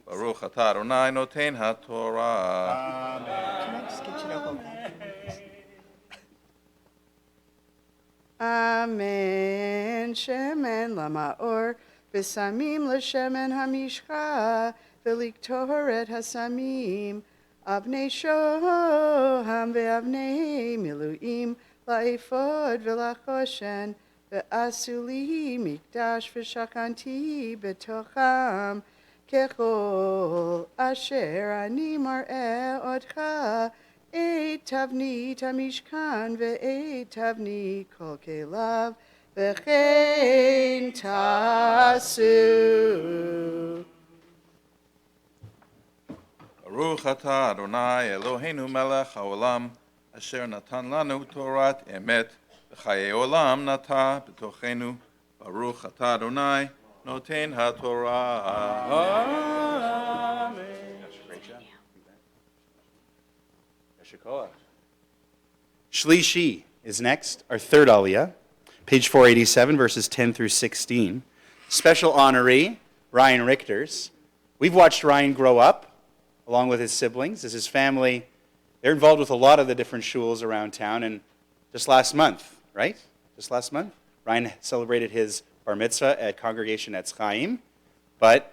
S5: Baruch atah Adonai noten haTorah.
S2: Can I just get you to hold that? Amen. Shemen lamaor v'samim l'shemen hamishcha v'liktoret hasamim avnei shoham ve'avnei miluim la'ifod v'lachoshen ve'asuli mikdash v'shakanti betocham kechol asher ani mar'eh otcha et tavnit hamishkan ve'et tavnit kol kelav v'chein tasu.
S5: Baruch atah Adonai Eloheinu melech haolam, asher natan lanu Torat emet, v'chayei olam nata b'tochenu. Baruch atah Adonai noten haTorah.
S1: Amen. Great job. Yashikoah. Shlishi is next, our third aliyah, page 487, verses 10 through 16. Special honoree, Ryan Richters. We've watched Ryan grow up, along with his siblings, as his family, they're involved with a lot of the different shuls around town, and just last month, right? Just last month, Ryan celebrated his bar mitzvah at Congregation Etz Chaim, but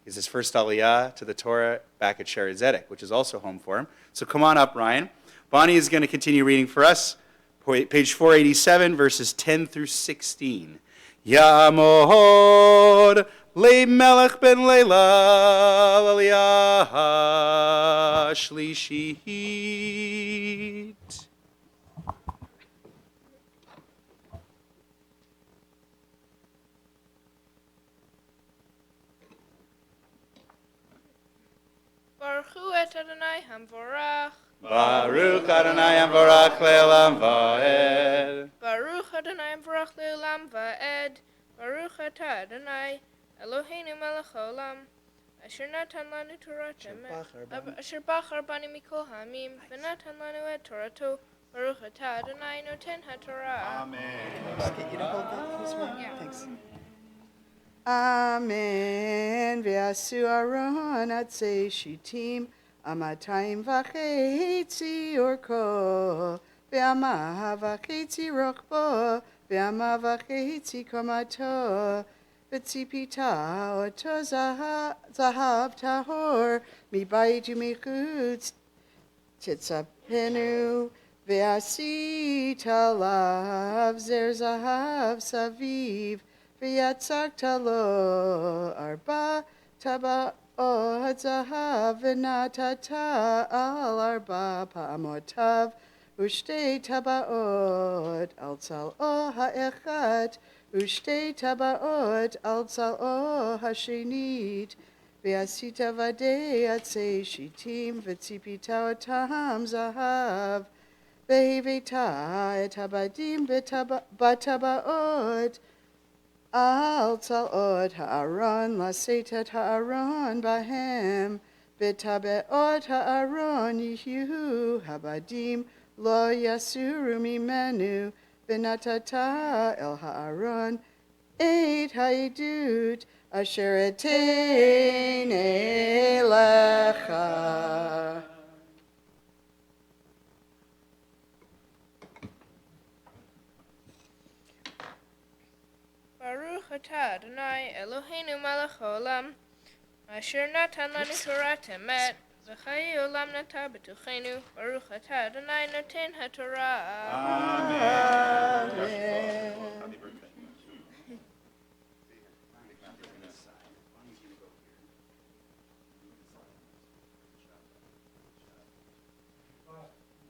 S1: is his first aliyah to the Torah back at Sheret Zedek, which is also home for him. So come on up, Ryan. Bonnie is going to continue reading for us, page 487, verses 10 through 16. Yamod le melech ben leila aliyah shlishit.
S6: Baruch hu et Adonai hamvorach.
S1: Baruch Adonai Amvarach le'olam va'ed.
S6: Baruch Adonai hamvorach le'olam va'ed. Baruch atah Adonai Eloheinu melech haolam, asher natan lanu Torat emet, asher bachar banu mikol ha'amim, v'natan lanu et Torato. Baruch atah Adonai noten haTorah.
S2: Thanks. Amen. V'yasu Aaron atzei shitim, amatayim v'chetzi orko, v'ama v'chetzi rokbo, v'ama v'chetzi komato, v'tzipita oto zahav tahor, mibayit u'michutz titzapenu, v'asita lav zer zahav saviv, v'yatzakta lo arba tabaot zahav v'natata al arba pa'amotav u'shtei tabaot al tzal'o ha'echat u'shtei tabaot al tzal'o ha'shenit v'yasita v'adei atzei shitim v'tzipita otam zahav v'heveta et habadim b'tabaot Al tzal'ot ha'aron lasetet ha'aron bahem betabeot ha'aron yihu habadim lo yasuru mimenu v'natata el ha'aron et ha'idut asher etene lecha.
S6: Baruch atah Adonai Eloheinu melech haolam, asher natan lanu Torat emet, v'chayei olam nata b'tochenu. Baruch atah Adonai noten haTorah.
S2: Amen.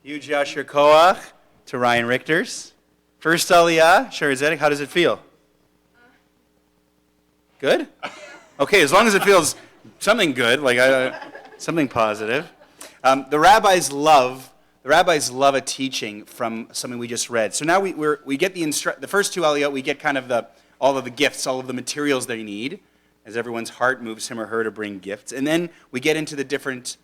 S1: Huge Yasher Koach to Ryan Richters. First aliyah, Sheret Zedek, how does it feel? Good? Okay, as long as it feels something good, like something positive. The rabbis love a teaching from something we just read. So now we get the first two aliyot, we get kind of all of the gifts, all of the materials they need, as everyone's heart moves him or her to bring gifts. And then we get into the different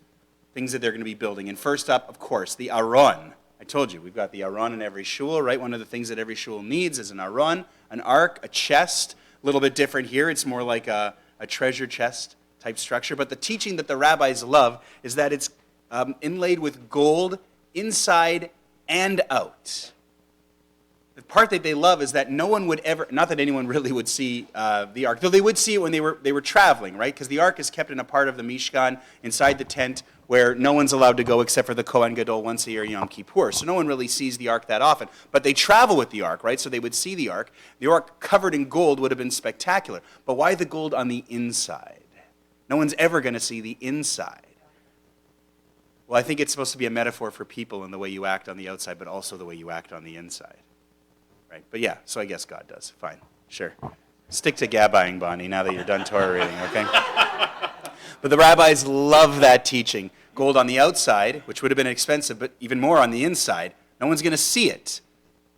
S1: things that they're going to be building. And first up, of course, the Aron. I told you, we've got the Aron in every shul, right? One of the things that every shul needs is an Aron, an ark, a chest. A little bit different here. It's more like a treasure chest type structure. But the teaching that the rabbis love is that it's inlaid with gold inside and out. The part that they love is that no one would ever, not that anyone really would see the ark, though they would see it when they were traveling, right? Because the ark is kept in a part of the Mishkan inside the tent where no one's allowed to go except for the Kohen Gadol once a year, Yom Kippur. So no one really sees the ark that often. But they travel with the ark, right? So they would see the ark. The ark covered in gold would have been spectacular. But why the gold on the inside? No one's ever going to see the inside. Well, I think it's supposed to be a metaphor for people in the way you act on the outside, but also the way you act on the inside. Right, but yeah, so I guess God does. Fine, sure. Stick to gabbaying, Bonnie, now that you're done Torah reading, okay? But the rabbis love that teaching. Gold on the outside, which would have been expensive, but even more on the inside. No one's going to see it,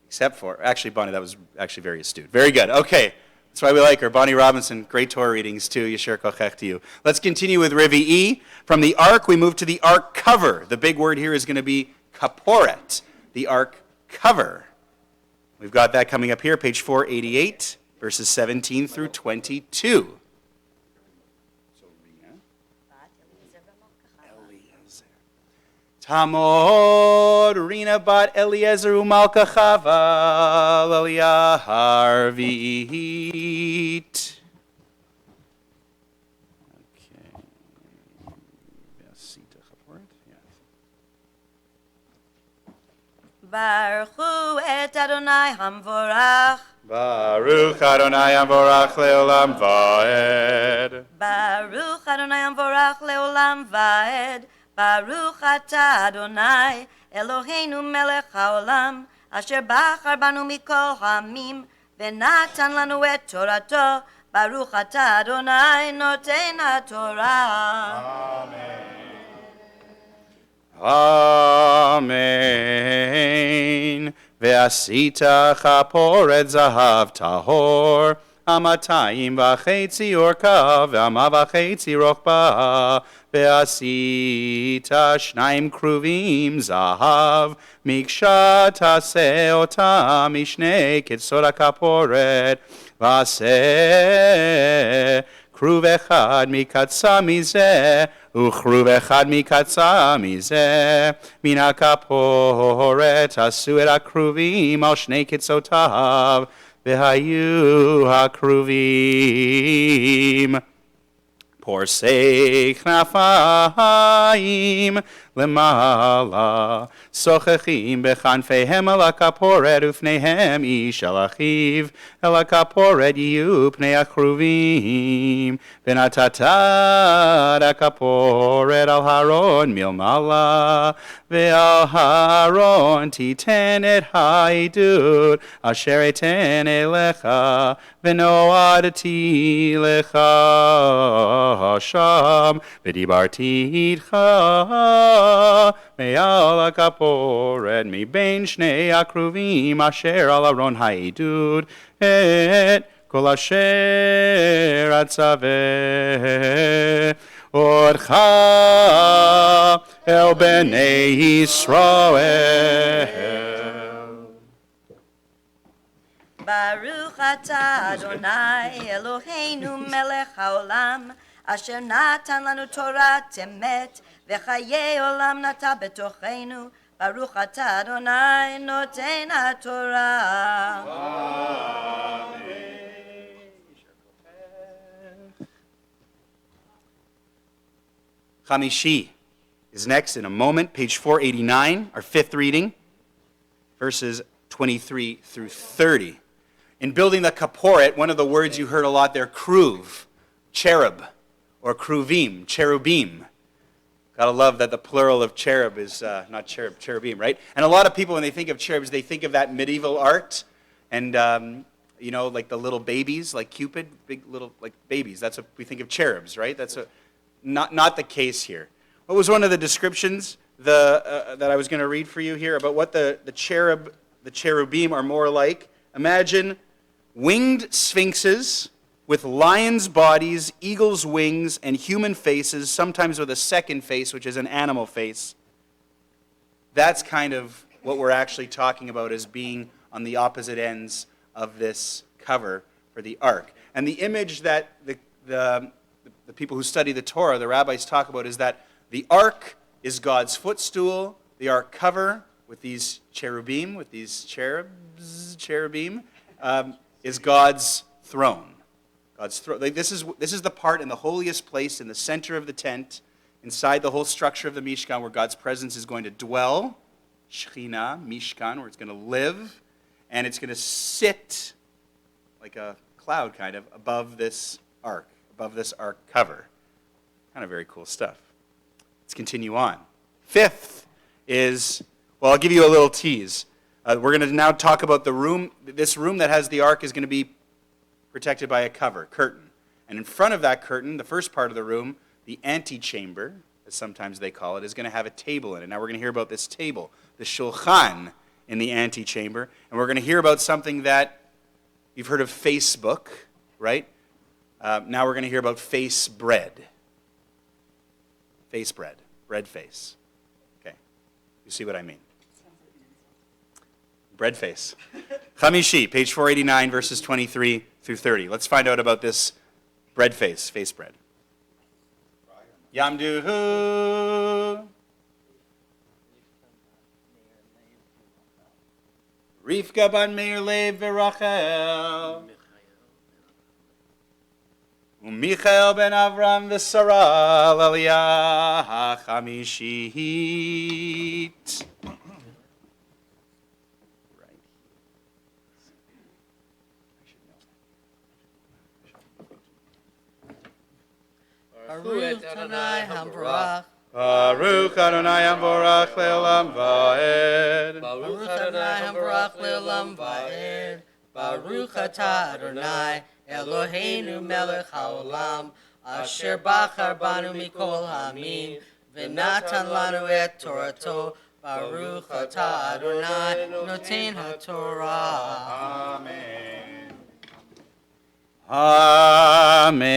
S1: except for, actually, Bonnie, that was actually very astute. Very good, okay. That's why we like her. Bonnie Robinson, great Torah readings too. Yasher kochech to you. Let's continue with Revi'i. From the ark, we move to the ark cover. The big word here is going to be kaporet, the ark cover. We've got that coming up here, page 488, verses 17 through 22. Tamod, Rina bat Eliezer umalka Chava, Leliahar v'it. Okay.
S7: Baruchu et Adonai Hamvorach.
S1: Baruch Adonai Hamvorach leolam va'ed.
S7: Baruch Adonai Hamvorach leolam va'ed. Baruch atah Adonai Eloheinu melech haolam asher bachar banu mikol hamim v'natan lanu et torato. Baruch atah Adonai noten haTorah.
S1: Amen. Ve'asita chaporet zahav tahor, amatayim v'chetzi orka, ve'ama v'chetzi rochba, ve'asita shnaim kruvim zahav, miksha taseh otam mishnei ketzor hakaporet, v'aseh כרוב אחד מקצה מזה, וכרוב אחד מקצה מזה. מן הכפורת עשו את הכרובים על שני קצותיו, והיו הכרובים פורסי כנפיים למעלה, שוחחים בכנפיהם על הכפורת ופניהם איש על אחיו, אל הכפורת יהיו פני הכרובים, ונתת את הכפורת על הארון מלמעלה, ועל הארון תיתן את העדות אשר אתן אליך, ונועדתי לך שם, ודיברתי איתך מעל הכפורת מבין שני הכרובים אשר על ארון העדות, את כל אשר אצווה אותך אל בני ישראל.
S7: Baruch atah Adonai Eloheinu melech haolam asher natan lanu Torat emet v'chayei olam nata betochenu. Baruch atah Adonai noten haTorah.
S1: Chamishi is next in a moment, page 489, our fifth reading, verses 23 through 30. In building the kaporet, one of the words you heard a lot there, kruv, cherub, or kruvim, cherubim. Gotta love that the plural of cherub is not cherub, cherubim, right? And a lot of people, when they think of cherubs, they think of that medieval art, and you know, like the little babies, like Cupid, big little like babies. That's what we think of cherubs, right? That's not the case here. What was one of the descriptions that I was going to read for you here about what the cherubim are more like? Imagine winged sphinxes with lions' bodies, eagles' wings, and human faces, sometimes with a second face, which is an animal face. That's kind of what we're actually talking about as being on the opposite ends of this cover for the ark. And the image that the people who study the Torah, the rabbis, talk about is that the ark is God's footstool, the ark cover with these cherubim, with these cherubim, is God's throne. God's throne. Like this is the part in the holiest place in the center of the tent, inside the whole structure of the Mishkan, where God's presence is going to dwell. Shechina, Mishkan, where it's going to live, and it's going to sit like a cloud, kind of, above this ark cover. Kind of very cool stuff. Let's continue on. Fifth is, well, I'll give you a little tease. We're going to now talk about the room. This room that has the ark is going to be protected by a cover, curtain. And in front of that curtain, the first part of the room, the antechamber, as sometimes they call it, is going to have a table in it. Now we're going to hear about this table, the shulchan in the antechamber. And we're going to hear about something that you've heard of Facebook, right? Now we're going to hear about face bread. Face bread. Bread face. Okay. You see what I mean? Bread face. Chamishi, page 489, verses 23 through 30. Let's find out about this bread face bread. Yamduhu. Rivka ban Meir Lev v'Rachel. Umichael ben Avram v'Sara l'Aliyah HaChamishit.
S2: Baruch Adonai Hamvarach.
S1: Baruch Adonai Hamvarach le'olam va'ed.
S2: Baruch Adonai Hamvarach le'olam va'ed. Baruch atah Adonai Eloheinu melech haolam asher bachar banu mikol hamim v'natan lanu et torato. Baruch atah Adonai noten haTorah.
S1: Amen. Amen.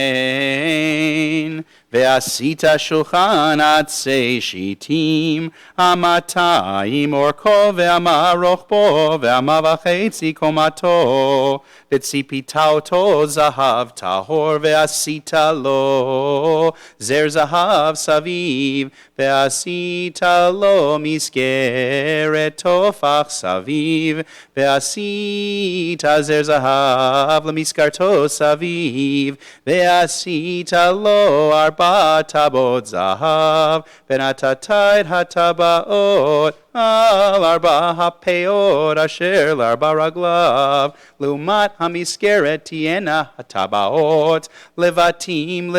S1: Ve'asita shulchan atzei shitim amatayim orko ve'amaroch bo ve'ama v'chetzi komato ve'tzipita oto zahav tahor ve'asita lo zer zahav saviv ve'asita lo miskeret tofach saviv ve'asita zer zahav lemiskarto saviv ve'asita lo arba tabot zahav benatatai hatabaot al arba hapeot asher l'arba raglav lumat hamiskeret tiena hatabaot levatim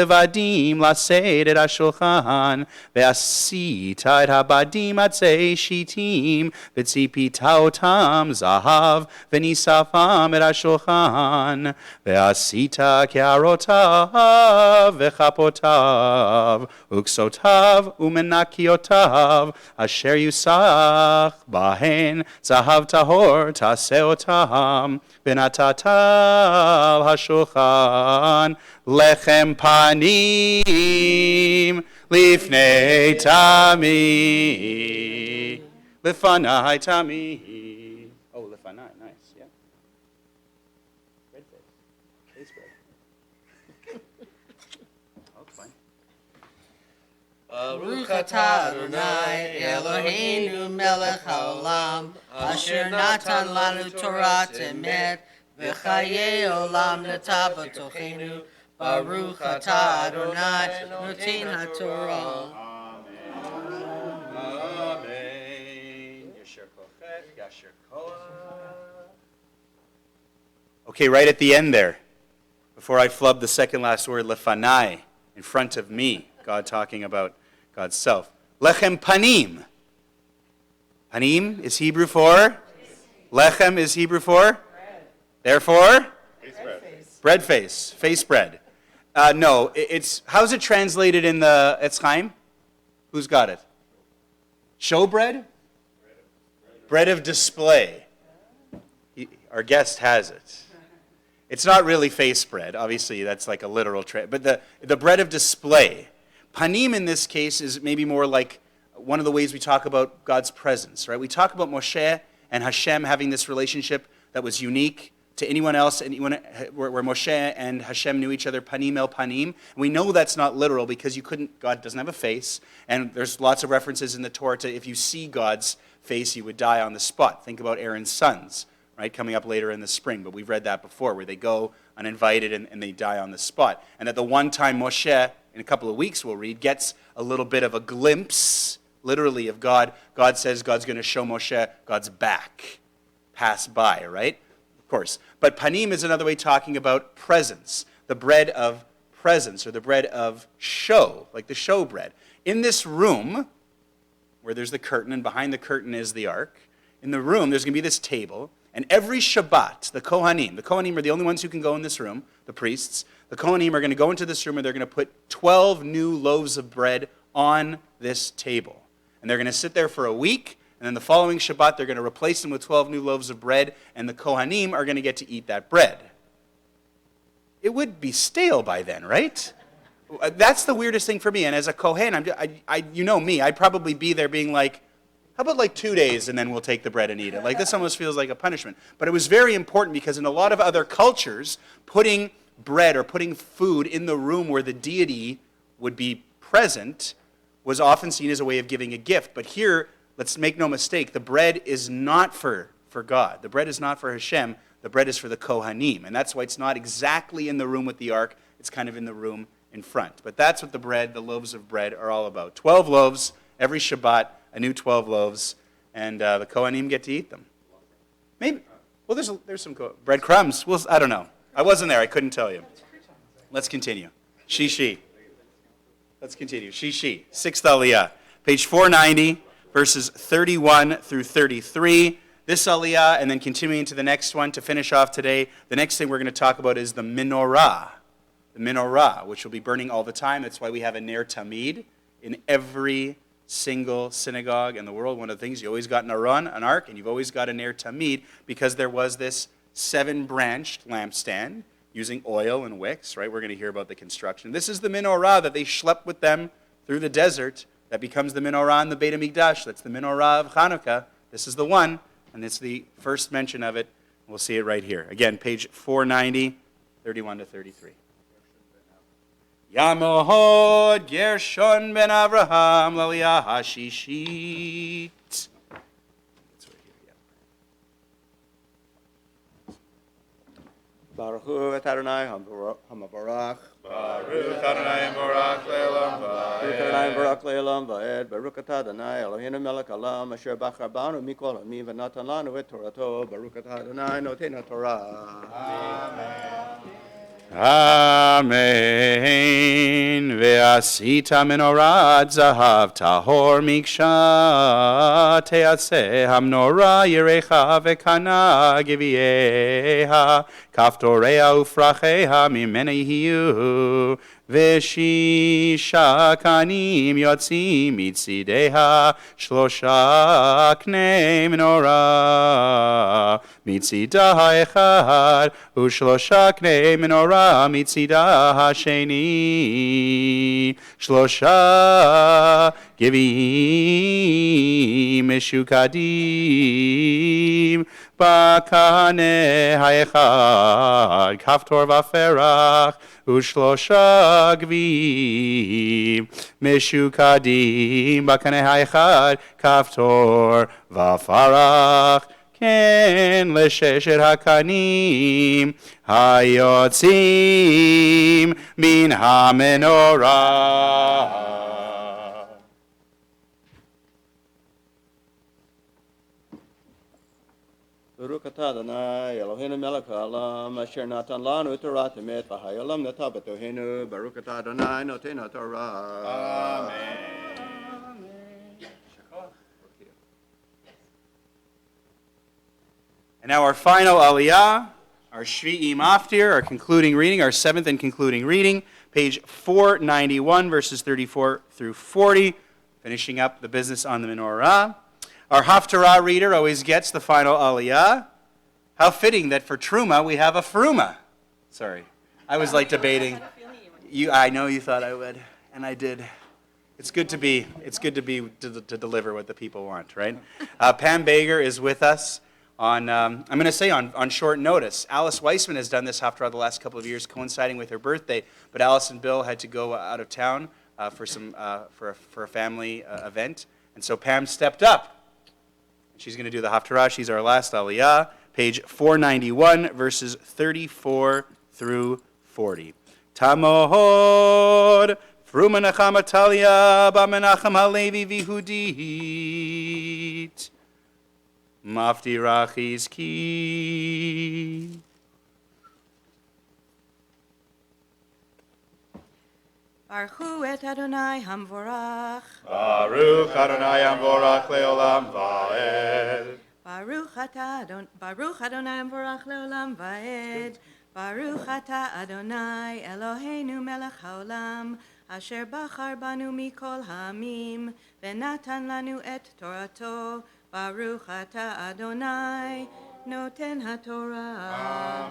S1: lased et ashulchan ve'asita et habadim atzei shitim ve'tzipitaotam zahav ve'nisafam et ashulchan ve'asita ke'arotav ve'chapotav uksotav umenakiotav asher yusach bahen zahav tahor taseotam benatatal hashulchan lechem panim lifnei tami lefanai tami. Oh, lefanai, nice, yeah. Red face bread. Oh, it's fine.
S2: Baruch atah Adonai Eloheinu melech haolam asher natan lanu Torah emet v'chayei olam nata b'tochenu. Baruch atah Adonai noten haTorah.
S1: Amen. Yasher kochet, yasher koach. Okay, right at the end there, before I flub the second last word, lefanai, in front of me, God talking about God's self. Lechem panim. Panim is Hebrew for? Lechem is Hebrew for? Bread. Therefore? Bread face. Face bread. No, it's, how's it translated in the Etz Chaim? Who's got it? Showbread? Bread of display. Our guest has it. It's not really face bread. Obviously, that's like a literal but the bread of display. Panim in this case is maybe more like one of the ways we talk about God's presence, right? We talk about Moshe and Hashem having this relationship that was unique to anyone else, where Moshe and Hashem knew each other, panim el panim. And we know that's not literal because God doesn't have a face, and there's lots of references in the Torah to if you see God's face, you would die on the spot. Think about Aaron's sons, right, coming up later in the spring, but we've read that before, where they go uninvited and they die on the spot. And at the one time Moshe, in a couple of weeks we'll read, gets a little bit of a glimpse, literally, of God. God says God's going to show Moshe God's back, pass by, right? Of course. But panim is another way talking about presence, the bread of presence, or the bread of show, like the show bread. In this room, where there's the curtain, and behind the curtain is the ark, in the room, there's going to be this table, and every Shabbat, the Kohanim are the only ones who can go in this room, the priests. The Kohanim are going to go into this room, and they're going to put 12 new loaves of bread on this table. And they're going to sit there for a week, and then the following Shabbat, they're going to replace them with 12 new loaves of bread, and the Kohanim are going to get to eat that bread. It would be stale by then, right? That's the weirdest thing for me. And as a Kohen, you know me, I'd probably be there being like, how about like 2 days and then we'll take the bread and eat it? Like this almost feels like a punishment. But it was very important because in a lot of other cultures, putting bread or putting food in the room where the deity would be present was often seen as a way of giving a gift. But here, let's make no mistake, the bread is not for God. The bread is not for Hashem. The bread is for the Kohanim. And that's why it's not exactly in the room with the ark. It's kind of in the room in front. But that's what the loaves of bread are all about. 12 loaves, every Shabbat, a new 12 loaves, and the Kohanim get to eat them. Maybe. Well, there's some breadcrumbs. Well, I don't know. I wasn't there. I couldn't tell you. Let's continue. Shishi. Let's continue. Shishi. Sixth Aliyah. Page 490, verses 31 through 33. This Aliyah, and then continuing to the next one to finish off today, the next thing we're going to talk about is the menorah. The menorah, which will be burning all the time. That's why we have a ner tamid in every single synagogue in the world. One of the things, you always got an ark, and you've always got a ner tamid, because there was this 7-branched lampstand using oil and wicks, right? We're going to hear about the construction. This is the menorah that they schlepped with them through the desert that becomes the menorah in the Beit HaMikdash. That's the menorah of Hanukkah. This is the one, and it's the first mention of it. We'll see it right here. Again, page 490, 31 to 33. Yamohod Gershon ben Avraham Laliyah Hashishit.
S8: Baruch Hu et Adonai HaMavarach.
S5: Baruch Adonai Baruch Le'olam
S8: Baruch Adonai Baruch Le'olam Va'ed. Baruch atah Adonai Eloheinu melech haolam asher bachar banu mikol hamim v'natan lanu et Torato. Baruch atah Adonai noten haTorah.
S5: Amen.
S1: Amen. Ve'asita menorat zahav tahor miksha te'aseh hamnorah yirecha ve'kana givieha kaftorea ufracheha mimene hiyu ve'shisha kanim yotzim mitzideha shlosha knei menorah mitzidah echad u'shlosha knei menorah mitzidah hasheni shlosha givim mishukadim bakane haechad kaftor vaferach u'shlosha givim mishukadim bakane haechad kaftor vafarach ken l'sheshet hakanim hayotzim min hamenorah.
S8: Baruch atah Adonai Eloheinu melech haolam asher natan lanu Torah temet v'hayolam nata b'tohenu. Baruch atah Adonai noten haTorah.
S5: Amen.
S1: And now our final aliyah, our Shvi'i Maftir, our concluding reading, our seventh and concluding reading, page 491, verses 34 through 40, finishing up the business on the menorah. Our Haftarah reader always gets the final aliyah. How fitting that for Truma we have a Fruma. Sorry, I was like debating. I know you thought I would, and I did. It's good to deliver what the people want, right? Pam Bager is with us. I'm going to say on short notice. Alice Weissman has done this Haftarah the last couple of years, coinciding with her birthday. But Alice and Bill had to go out of town for a family event, and so Pam stepped up. She's going to do the Haftarah. She's our last aliyah, page 491, verses 34 through 40. Tamohod Fruma Nacham Atalia Bamenachem Halevi Vihudit. Mafti Rachis Ki.
S7: Baruch Hu et Adonai Hamvorach.
S5: Baruch Adonai Hamvorach Le'olam Va'ed.
S7: Baruch Adonai Baruch Leolam Vaed. Baruch Ata Adonai Eloheinu Melech Haolam Asher Bachar Banu Mikol Hamim Venatan Lanu Et Torato. Baruch Ata Adonai Noten HaTorah.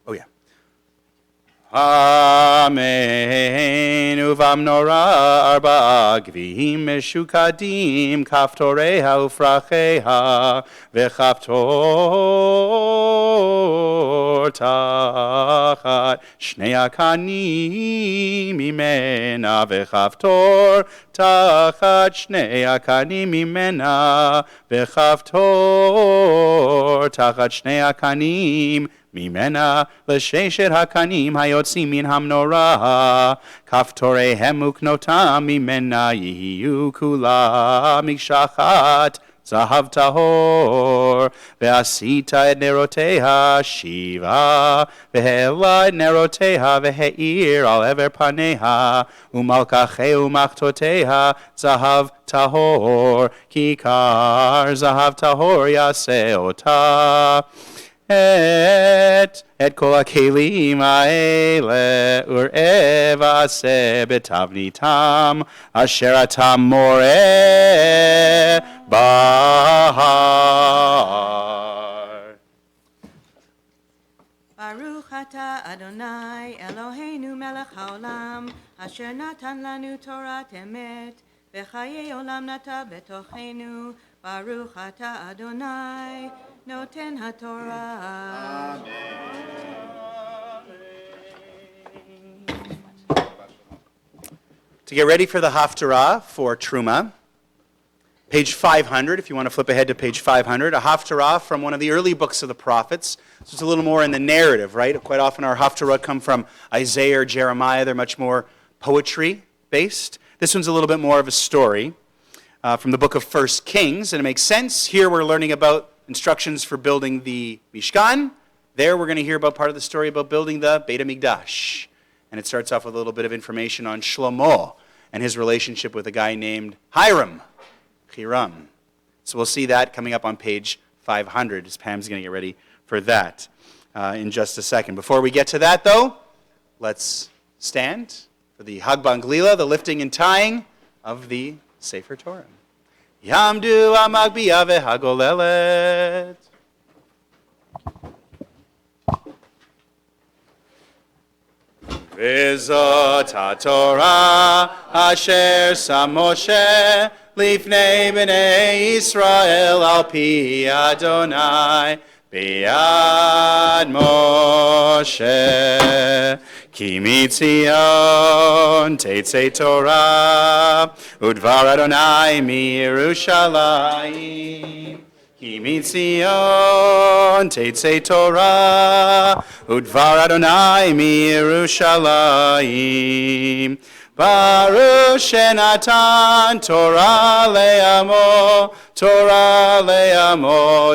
S1: Oh, yeah. Amen. Uvam nora arba gvihim meshukadim kaftoreha ufracheha vechaftor tachat shnei akanim mimena vechaftor tachat shnei akanim mimena vechaftor tachat shnei akanim Mimena l'sheshet hakanim hayotzi min hamnorah kaftorehem uknotam mimena yihiyu kula mikshachat zahav tahor ve'asita et neroteha shiva ve'hela et neroteha ve'heir al ever paneha umalkacheu machtoteha zahav tahor kikar zahav tahor yaseota Et kol hakelim ha'ele u'rev aseh betavnitam asher atam moreh bahar.
S7: Baruch Ata Adonai Eloheinu Melech Haolam Asher Natan Lanu Torah Emet V'chayei Olam Nata Betochenu Baruch Ata Adonai Noten HaTorah.
S1: To get ready for the Haftarah for Truma, page 500, if you want to flip ahead to page 500, a Haftarah from one of the early books of the prophets. So it's a little more in the narrative, right? Quite often our Haftarah come from Isaiah or Jeremiah. They're much more poetry-based. This one's a little bit more of a story from the book of 1 Kings, and it makes sense. Here we're learning about instructions for building the Mishkan. There we're going to hear about part of the story about building the Beit HaMikdash. And it starts off with a little bit of information on Shlomo and his relationship with a guy named Hiram. So we'll see that coming up on page 500 as Pam's going to get ready for that in just a second. Before we get to that, though, let's stand for the Hagbah Glila, the lifting and tying of the Sefer Torah. Yamdu Amagbiya v'Hagolelet. V'zot HaTorah asher sam Moshe lifnei b'nei Yisrael al pi Adonai b'yad Moshe. Ki mitzion teitzei Torah udvar Adonai mi Yerushalayim. Ki mitzion teitzei Torah udvar Adonai mi Yerushalayim. Baruch shenatan Torah le'amo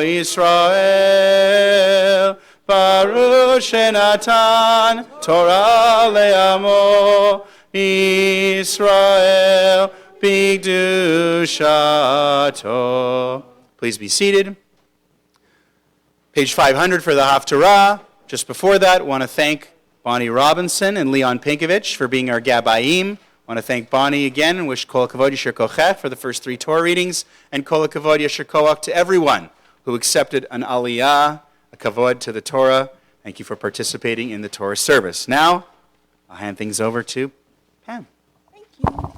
S1: Yisrael. Baruch shenatan Torah le'amo Yisrael b'kedushato. Please be seated. Page 500 for the Haftarah. Just before that, I want to thank Bonnie Robinson and Leon Pinkovich for being our Gabayim. I want to thank Bonnie again and wish Kol HaKavod Yasher Kocheh for the first 3 Torah readings, and Kol HaKavod Yasher Koach to everyone who accepted an aliyah, a kavod to the Torah. Thank you for participating in the Torah service. Now, I'll hand things over to Pam.
S7: Thank you.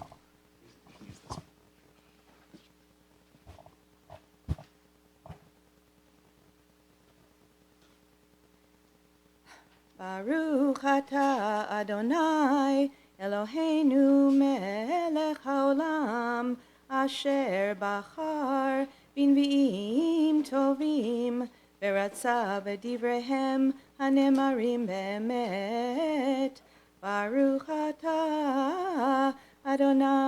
S7: Baruch Ata Adonai Eloheinu Melech Haolam Asher Bachar B'Nvi'im Tovim V'Ratza B'Divrehem Hanemarim Be'emet. Baruch Ata Adonai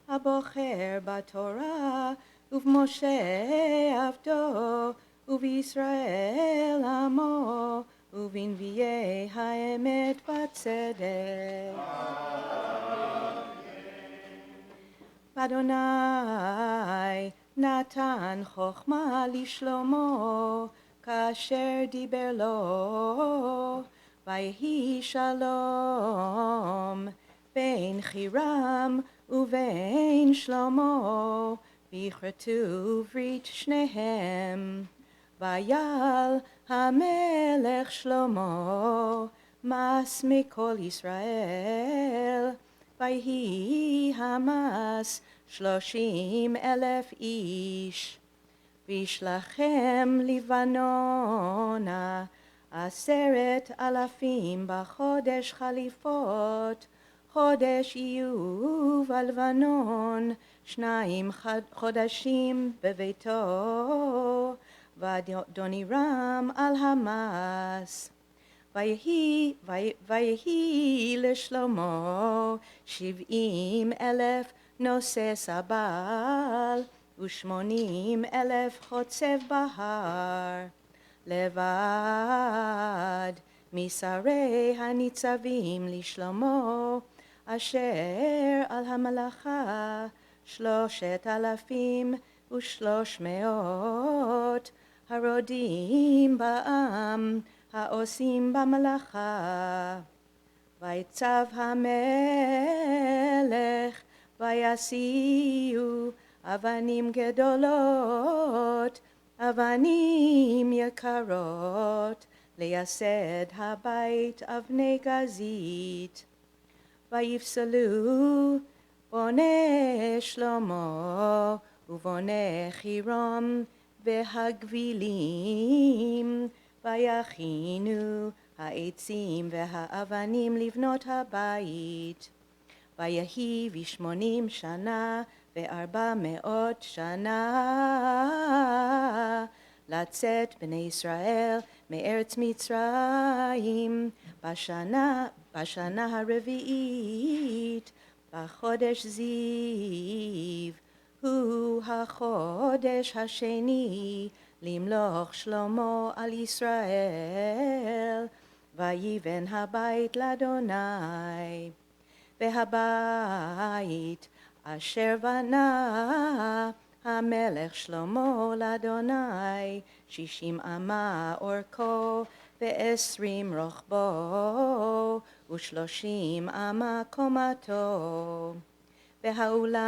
S7: Abocher B'Torah Uv'Moshe Avdo Uv'Yisrael Amo ובנביאי האמת בצדק. אדוני נתן חוכמה לשלמה כאשר דיבר לו, ויהי שלום בין חירם ובין שלמה, ויכרתו ברית שניהם. ויעל המלך שלמה מס מכל ישראל, ויהי המס 30,000 איש. וישלחם לבנונה 10,000 בחודש חליפות, חודש איוב הלבנון 2 חודשים בביתו, ואדונירם על המס. ויהי לשלמה 70,000 נושא סבל, ו80,000 חוצב בהר. לבד משרי הניצבים לשלמה, אשר על המלאכה 3,300 הרודים בעם, העושים במלאכה. ויצב המלך וישיאו אבנים גדולות, אבנים יקרות, לייסד הבית אבני גזית. ויפסלו בוני שלמה ובוני חירום והגבילים, ויכינו העצים והאבנים לבנות הבית. ויהי 80 שנה ו400 שנה לצאת בני ישראל מארץ מצרים, בשנה הרביעית בחודש זיו, הוא החודש השני למלוך שלמה על ישראל. ויבן הבית לאדוני, והבית אשר בנה המלך שלמה לאדוני 60 אמה אורכו, ו20 רוחבו, ו30 אמה קומתו. והאולם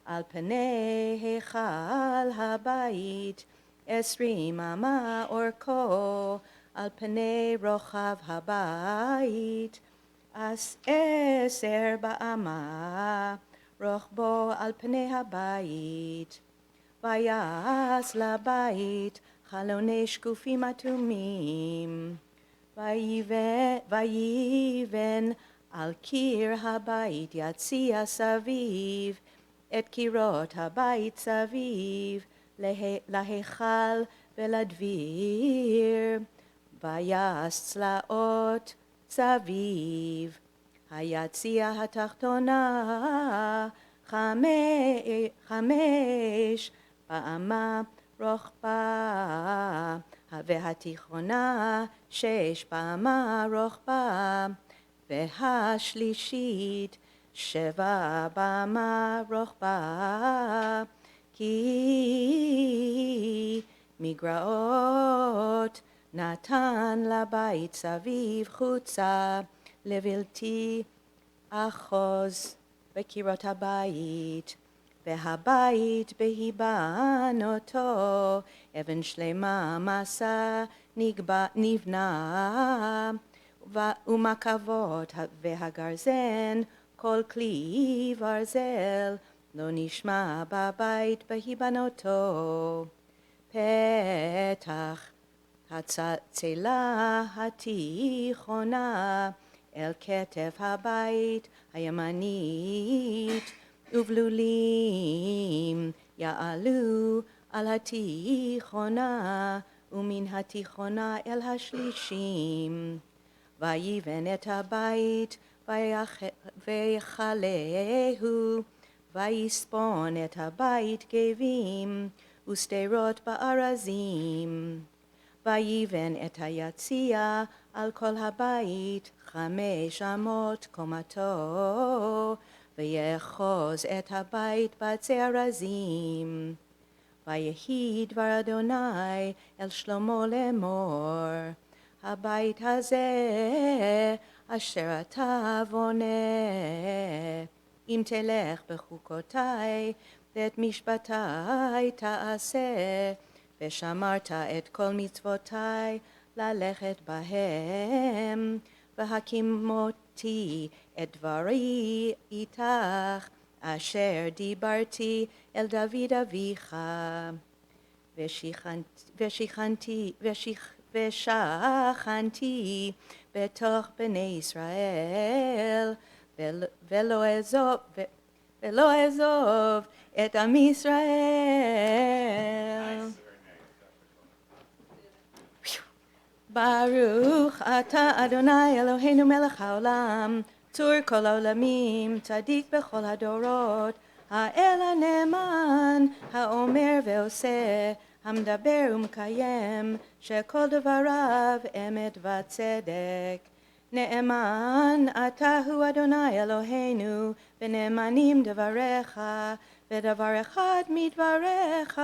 S7: על פני היכל הבית 20 אמה אורכו, על פני רוחב הבית 10 באמה רוחבו על פני הבית. ויעש לבית חלוני שקופים אטומים. ויבן על קיר הבית יציע סביב, את קירות הבית סביב, להיכל ולדביר. ויעש צלעות סביב. היציע התחתונה 5 באמה רוחבה, והתיכונה 6 באמה רוחבה, והשלישית 7 באמה רוחבה. כי מגרעות נתן לבית סביב חוצה לבלתי אחוז בקירות הבית. והבית בהיבנותו אבן שלמה מסה נבנה, ומקבות והגרזן כל כלי ברזל לא נשמע בבית בהיבנותו. פתח הצלע התיכונה אל כתף הבית הימנית, ובלולים יעלו על התיכונה, ומן התיכונה אל השלישים. ויבן את הבית ויכלהו, ויספון את הבית גבים ושדרות בארזים. ויבן את היציע על כל הבית 5 אמות קומתו, ויאחוז את הבית בצרזים. ויהי דבר אדוני אל שלמה לאמור, הבית הזה אשר אתה בונה, אם תלך בחוקותי ואת משפטי תעשה, ושמרת את כל מצוותי ללכת בהם, והקימותי את דברי איתך, אשר דיברתי אל דוד אביך, ושכנתי בתוך בני ישראל, ולא אעזוב את עם ישראל. ברוך אתה אדוני אלוהינו מלך העולם, צור כל העולמים, צדיק בכל הדורות, האל הנאמן, האומר ועושה, המדבר ומקיים, שכל דבריו אמת וצדק. נאמן אתה הוא אדוני אלוהינו, ונאמנים דבריך, ודבר אחד מדבריך,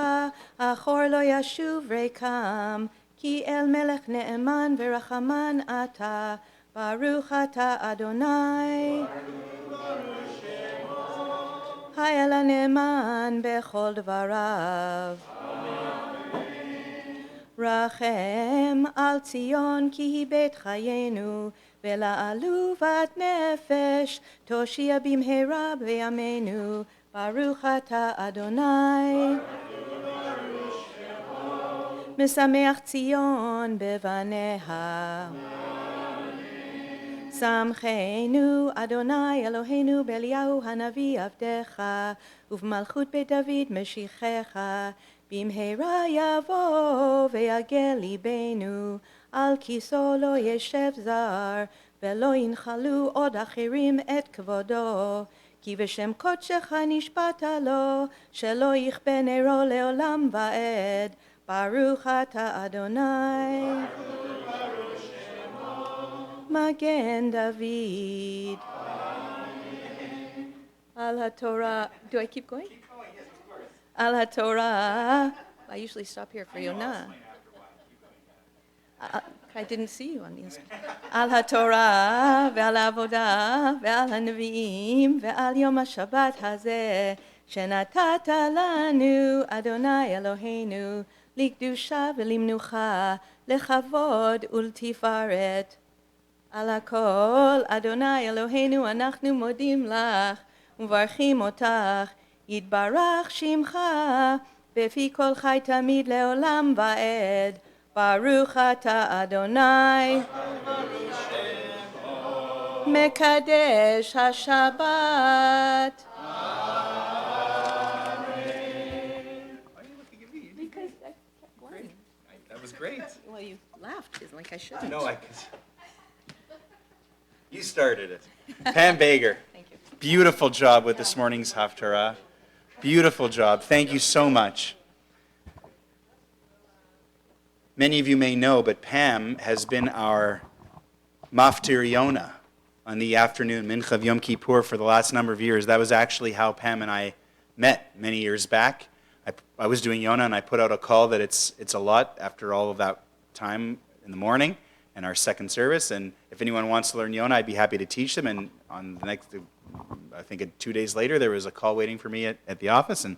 S7: אחור לא ישוב ריקם, כי אל מלך נאמן ורחמן אתה, ברוך אתה אדוני. האל הנאמן בכל דבריו. רחם על ציון כי היא בית חיינו, ולעלובת נפש תושיע במהרה בימינו, ברוך אתה אדוני. משמח ציון בבניה. שמחנו אדוני אלוהינו באליהו הנביא עבדך, ובמלכות בית דוד משיחך, במהרה יבוא ויגל ליבנו, על כיסו לא ישב זר, ולא ינחלו עוד אחרים את כבודו, כי בשם קודשך נשבעת לו, שלא יכבה נרו לעולם ועד, ברוך אתה אדוני. מגן דוד. על התורה. Do I keep going? על התורה. I usually stop here for Yonah. I didn't see you on the instant. על התורה ועל העבודה ועל הנביאים ועל יום השבת הזה שנתת לנו אדוני אלוהינו לקדושה ולמנוחה, לכבוד ולתפארת. על הכל, אדוני אלוהינו, אנחנו מודים לך ומברכים אותך, יתברך שמך בפי כל חי תמיד לעולם ועד. ברוך אתה אדוני. מקדש השבת.
S1: That was great.
S7: Well, you laughed like I shouldn't.
S1: No, I could. You started it. Pam Bager.
S7: Thank you.
S1: Beautiful job with this morning's Haftarah. Beautiful job. Thank you so much. Many of you may know, but Pam has been our Maftir Yonah on the afternoon Mincha of Yom Kippur for the last number of years. That was actually how Pam and I met many years back. I was doing Yonah and I put out a call that it's a lot after all of that time in the morning and our second service. And if anyone wants to learn Yonah, I'd be happy to teach them. And on the next, I think 2 days later, there was a call waiting for me at the office. And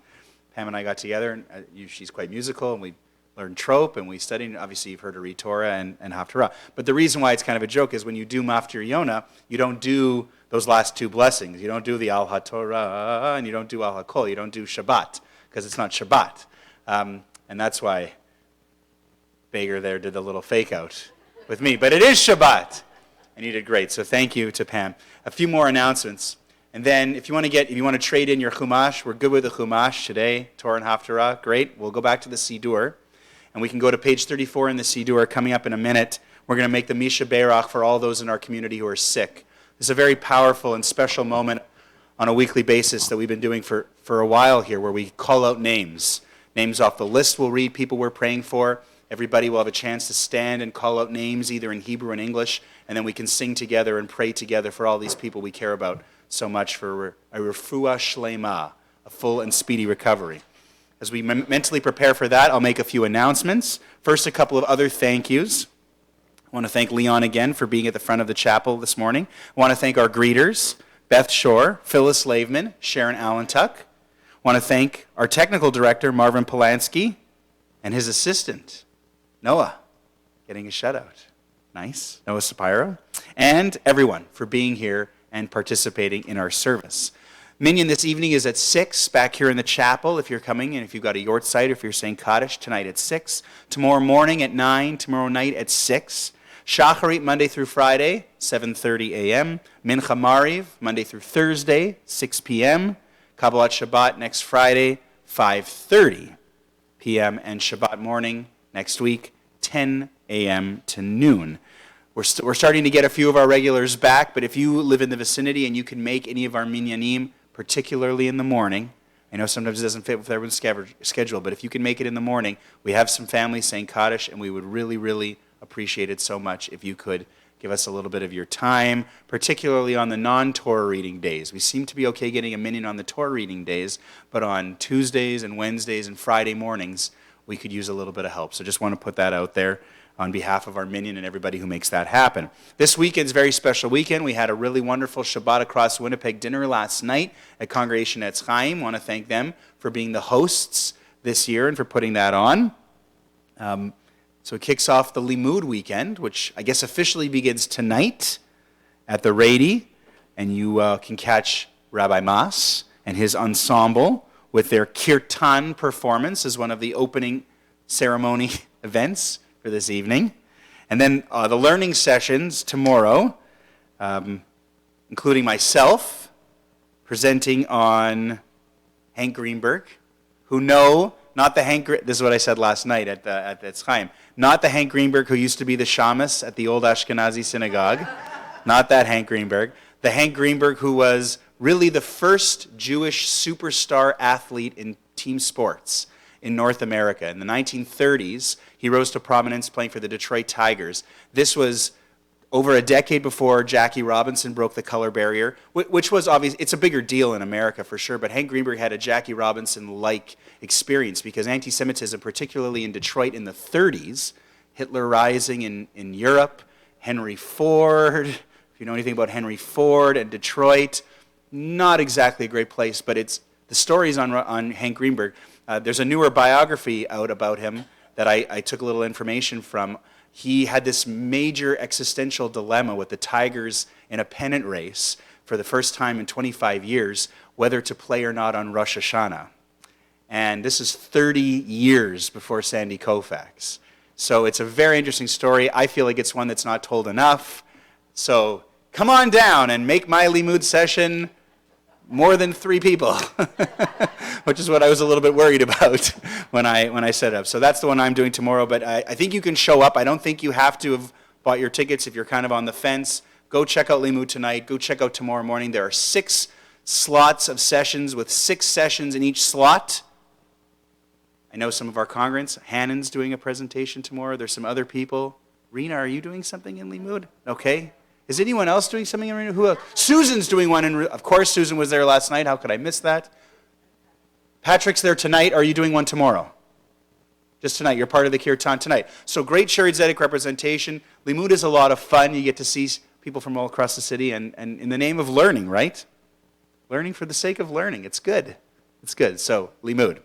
S1: Pam and I got together. And she's quite musical. And we learned trope. And we studied. Obviously, you've heard her read Torah and Haftarah. But the reason why it's kind of a joke is when you do Maftir Yonah, you don't do those last two blessings. You don't do the Al HaTorah and you don't do Al HaKol. You don't do Shabbat because it's not Shabbat. And that's why Bager there did the little fake out with me. But it is Shabbat. And you did great. So thank you to Pam. A few more announcements. And then if you want to trade in your Chumash, we're good with the Chumash today, Torah and Haftarah. Great. We'll go back to the Sidur. And we can go to page 34 in the Sidur coming up in a minute. We're going to make the Misha Beirach for all those in our community who are sick. This is a very powerful and special moment on a weekly basis that we've been doing for a while here, where we call out names off the list we'll read, people we're praying for, Everybody will have a chance to stand and call out names either in Hebrew and English, and then we can sing together and pray together for all these people we care about so much for a refuah shlema, a full and speedy recovery. As we mentally prepare for that, I'll make a few announcements. First, a couple of other thank yous. I want to thank Leon again for being at the front of the chapel this morning. I want to thank our greeters, Beth Shore, Phyllis Laveman, Sharon Allentuck. I want to thank our technical director, Marvin Polanski, and his assistant, Noah, getting a shutout. Nice. Noah Sapiro. And everyone for being here and participating in our service. Minyan this evening is at 6 back here in the chapel if you're coming, and if you've got a yort site, if you're saying Kaddish, tonight at 6. Tomorrow morning at 9, tomorrow night at 6. Shacharit Monday through Friday, 7:30 a.m. Mincha Mariv Monday through Thursday, 6 p.m. Kabbalat Shabbat next Friday, 5:30 p.m. and Shabbat morning next week, 10 a.m. to noon. We're starting to get a few of our regulars back, but if you live in the vicinity and you can make any of our minyanim, particularly in the morning, I know sometimes it doesn't fit with everyone's schedule, but if you can make it in the morning, we have some families saying Kaddish, and we would really, really appreciate it so much if you could give us a little bit of your time, particularly on the non-Torah reading days. We seem to be okay getting a minyan on the Torah reading days, but on Tuesdays and Wednesdays and Friday mornings, we could use a little bit of help. So just want to put that out there on behalf of our minyan and everybody who makes that happen. This weekend's a very special weekend. We had a really wonderful Shabbat across Winnipeg dinner last night at Congregation Etz Chaim. Want to thank them for being the hosts this year and for putting that on. So it kicks off the Limud weekend, which I guess officially begins tonight at the Rady, and you can catch Rabbi Mas and his ensemble with their kirtan performance as one of the opening ceremony events for this evening. And then the learning sessions tomorrow, including myself, presenting on Hank Greenberg, who know, not the Hank, this is what I said last night at Etz Chaim, not the Hank Greenberg who used to be the shamus at the old Ashkenazi synagogue, not that Hank Greenberg, the Hank Greenberg who was really the first Jewish superstar athlete in team sports in North America. In the 1930s, he rose to prominence playing for the Detroit Tigers. This was over a decade before Jackie Robinson broke the color barrier, which was obvious. It's a bigger deal in America for sure, but Hank Greenberg had a Jackie Robinson-like experience because anti-Semitism, particularly in Detroit in the 30s, Hitler rising in Europe, Henry Ford, if you know anything about Henry Ford and Detroit, not exactly a great place, but it's the stories on Hank Greenberg. There's a newer biography out about him that I took a little information from. He had this major existential dilemma with the Tigers in a pennant race for the first time in 25 years, whether to play or not on Rosh Hashanah. And this is 30 years before Sandy Koufax. So it's a very interesting story. I feel like it's one that's not told enough. So come on down and make my Limud session more than 3 people, which is what I was a little bit worried about when I set up. So that's the one I'm doing tomorrow, but I think you can show up. I don't think you have to have bought your tickets if you're kind of on the fence. Go check out Limud tonight. Go check out tomorrow morning. There are 6 slots of sessions with 6 sessions in each slot. I know some of our congregants. Hannon's doing a presentation tomorrow. There's some other people. Rena, are you doing something in Limud? Okay. Is anyone else doing something in Reno? Who else? Susan's doing one of course, Susan was there last night. How could I miss that? Patrick's there tonight. Are you doing one tomorrow? Just tonight. You're part of the kirtan tonight. So great Shari Tzedek representation. Limud is a lot of fun. You get to see people from all across the city and in the name of learning, right? Learning for the sake of learning. It's good. It's good. So Limud.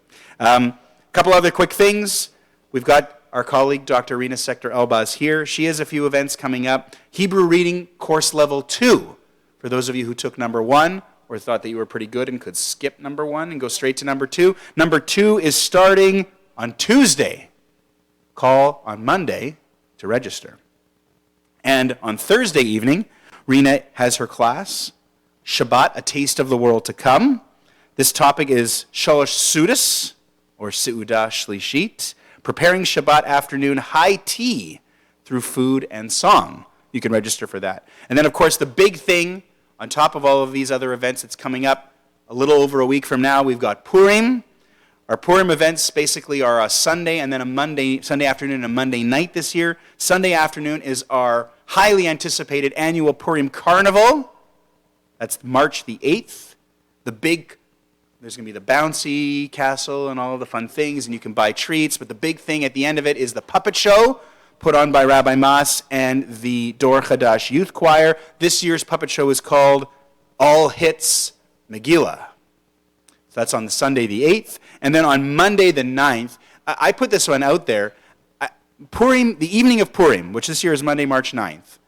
S1: Couple other quick things. We've got our colleague, Dr. Rena Sector-Elbaz here. She has a few events coming up. Hebrew Reading Course Level 2. For those of you who took number 1 or thought that you were pretty good and could skip number 1 and go straight to number 2. Number 2 is starting on Tuesday. Call on Monday to register. And on Thursday evening, Rena has her class, Shabbat, A Taste of the World to Come. This topic is Shalosh Sudas, or Seudah Shlishit, preparing Shabbat afternoon high tea through food and song. You can register for that. And then, of course, the big thing, on top of all of these other events that's coming up a little over a week from now, we've got Purim. Our Purim events basically are a Sunday and then Sunday afternoon and a Monday night this year. Sunday afternoon is our highly anticipated annual Purim Carnival. That's March the 8th. There's going to be the bouncy castle and all of the fun things, and you can buy treats, but the big thing at the end of it is the puppet show put on by Rabbi Mas and the Dor Chadash Youth Choir. This year's puppet show is called All Hits Megillah. So that's on the Sunday the 8th. And then on Monday the 9th, I put this one out there. Purim, the evening of Purim, which this year is Monday, March 9th,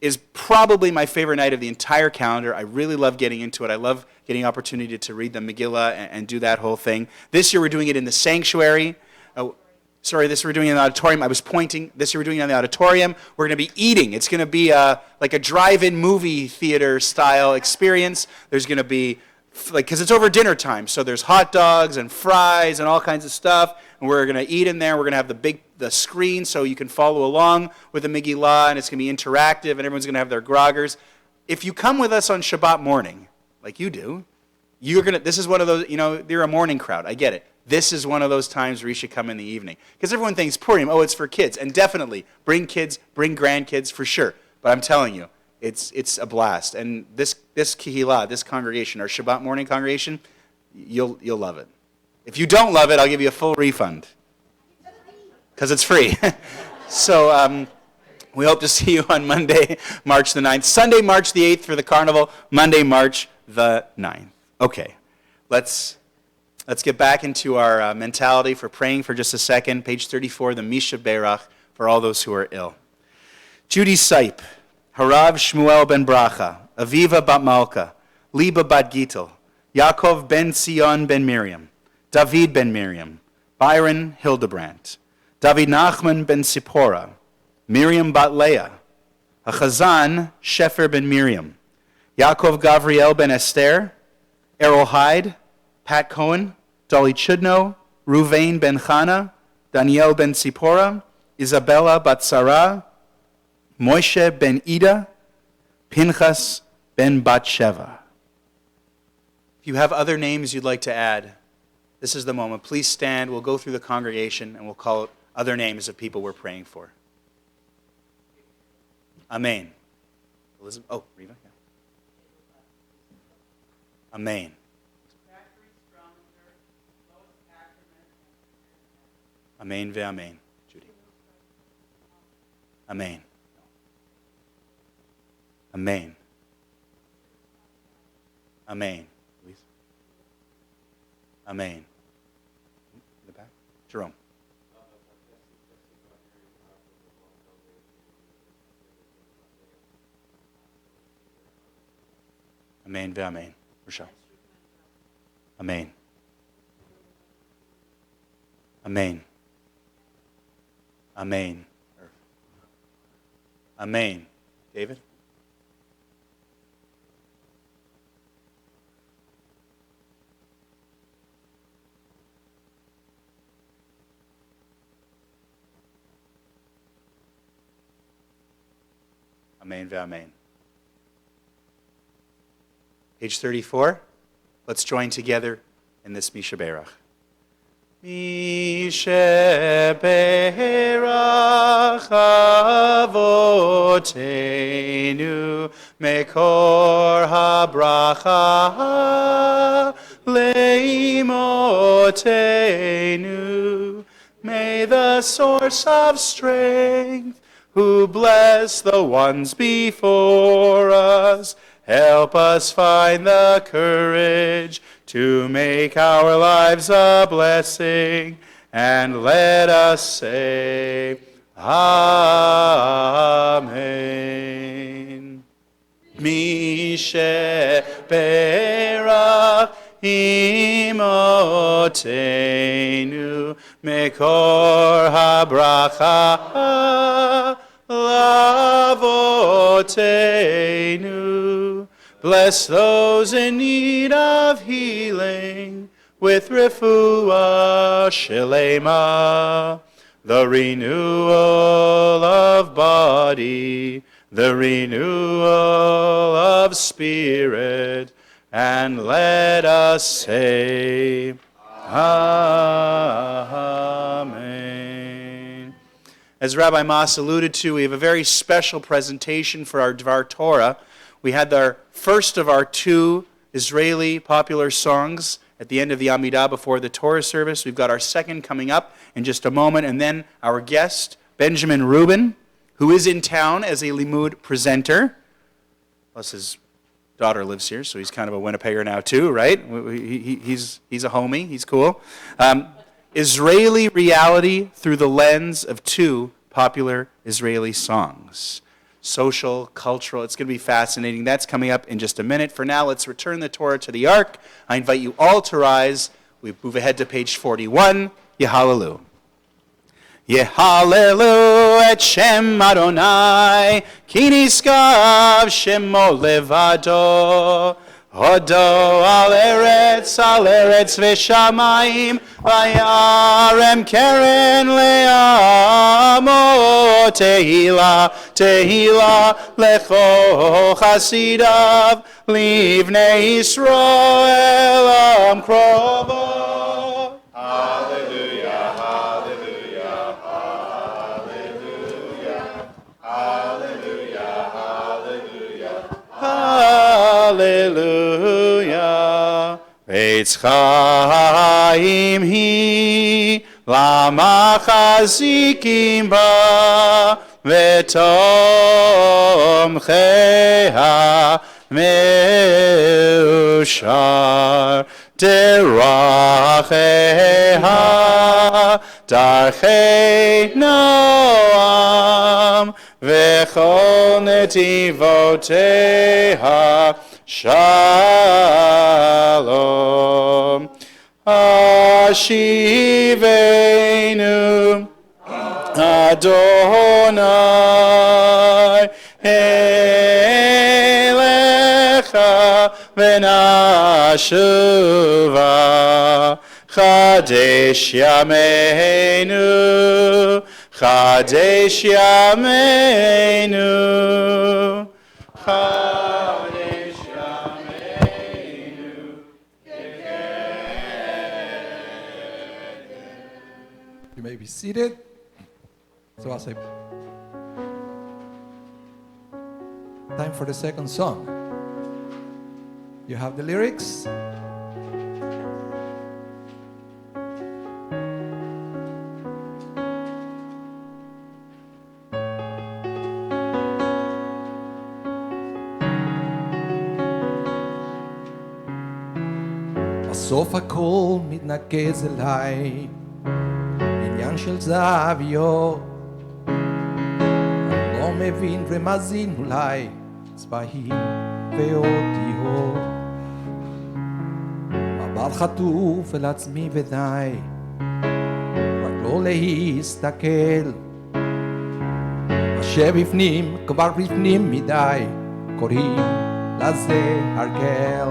S1: is probably my favorite night of the entire calendar. I really love getting into it. I love getting opportunity to read the Megillah and do that whole thing. This year we're doing it in the sanctuary. This year we're doing it in the auditorium. I was pointing. This year we're doing it in the auditorium. We're going to be eating. It's going to be like a drive-in movie theater style experience. There's going to be, because it's over dinner time, so there's hot dogs and fries and all kinds of stuff. And we're going to eat in there. We're going to have the screen so you can follow along with the Megillah, and it's going to be interactive, and everyone's going to have their groggers. If you come with us on Shabbat morning, like you do, this is one of those, you're a morning crowd. I get it. This is one of those times where you should come in the evening. Because everyone thinks Purim, it's for kids. And definitely, bring kids, bring grandkids for sure. But I'm telling you, it's a blast. And this kehillah, this congregation, our Shabbat morning congregation, you'll love it. If you don't love it, I'll give you a full refund. Because it's free. So we hope to see you on Monday, March the 9th. Sunday, March the 8th for the carnival. Monday, March the 9th. Okay, let's get back into our mentality for praying for just a second. Page 34, the Misha Berach, for all those who are ill. Judy Sipe, Harav Shmuel ben Bracha, Aviva bat Malka, Liba bat Gitel, Yaakov ben Sion ben Miriam, David ben Miriam, Byron Hildebrandt, David Nachman ben Sipora, Miriam bat Leah, Achazan Shefer ben Miriam, Yaakov Gavriel ben Esther, Errol Hyde, Pat Cohen, Dolly Chudno, Ruvain ben Chana, Daniel ben Sipora, Isabella bat Sarah, Moshe ben Ida, Pinchas ben Batsheva. If you have other names you'd like to add, this is the moment. Please stand. We'll go through the congregation and we'll call out other names of people we're praying for. Amen. Elizabeth. Oh, Reva. Yeah. Amen. Amen ve'amen. Judy. Amen. Amen. Amen. Please. Amen. In the back. Jerome. Amen ve'amen. Rochelle. Amen. Amen. Amen. Amen. David? Amen ve'amen. Page 34. Let's join together in this Misha Berach. Misha Berach Avotenu Mekor HaBracha Leimotenu. May the source of strength, who bless the ones before us, help us find the courage to make our lives a blessing, and let us say, Amen. Mishe Berach Imotenu Mekor HaBracha Lavotenu. Bless those in need of healing with refuah shelema, the renewal of body, the renewal of spirit, and let us say, Amen. As Rabbi Mas alluded to, we have a very special presentation for our Dvar Torah. We had our first of our two Israeli popular songs at the end of the Amidah before the Torah service. We've got our second coming up in just a moment, and then our guest, Benjamin Rubin, who is in town as a Limud presenter. Plus his daughter lives here, so he's kind of a Winnipegger now too, right? He's a homie. He's cool. Israeli reality through the lens of two popular Israeli songs. Social, cultural, it's going to be fascinating. That's coming up in just a minute. For now, let's return the Torah to the Ark. I invite you all to rise. We move ahead to page 41. Yehalelu. Yehalelu et Shem Adonai, ki niskav Shemo levado. Hodo al eretz v'shamayim, vayarem keren le'amo. Tehila, tehila, lecho chasidav, livnei Yisroel am krovo. Hallelujah, hallelujah, hallelujah, hallelujah, hallelujah. Hallelujah. Eitz chaim hi lama chazikim ba v'tom cheha meushar deracheha darchei noam v'chol netivoteha Shalom, Ashivenu, Adonai, Elecha, Venashuva, Chadesh Yameinu, Chadesh Yameinu,
S3: You may be seated. So I'll say, time for the second song. You have the lyrics. בסוף הכל מתנקז אליי, עניין של זוויות, אני לא מבין ומאזין אולי, צבעים ואותיות. מבט חטוף אל עצמי ודי, רק לא להסתכל, מה שבפנים כבר בפנים מדי, קוראים לזה הרגל.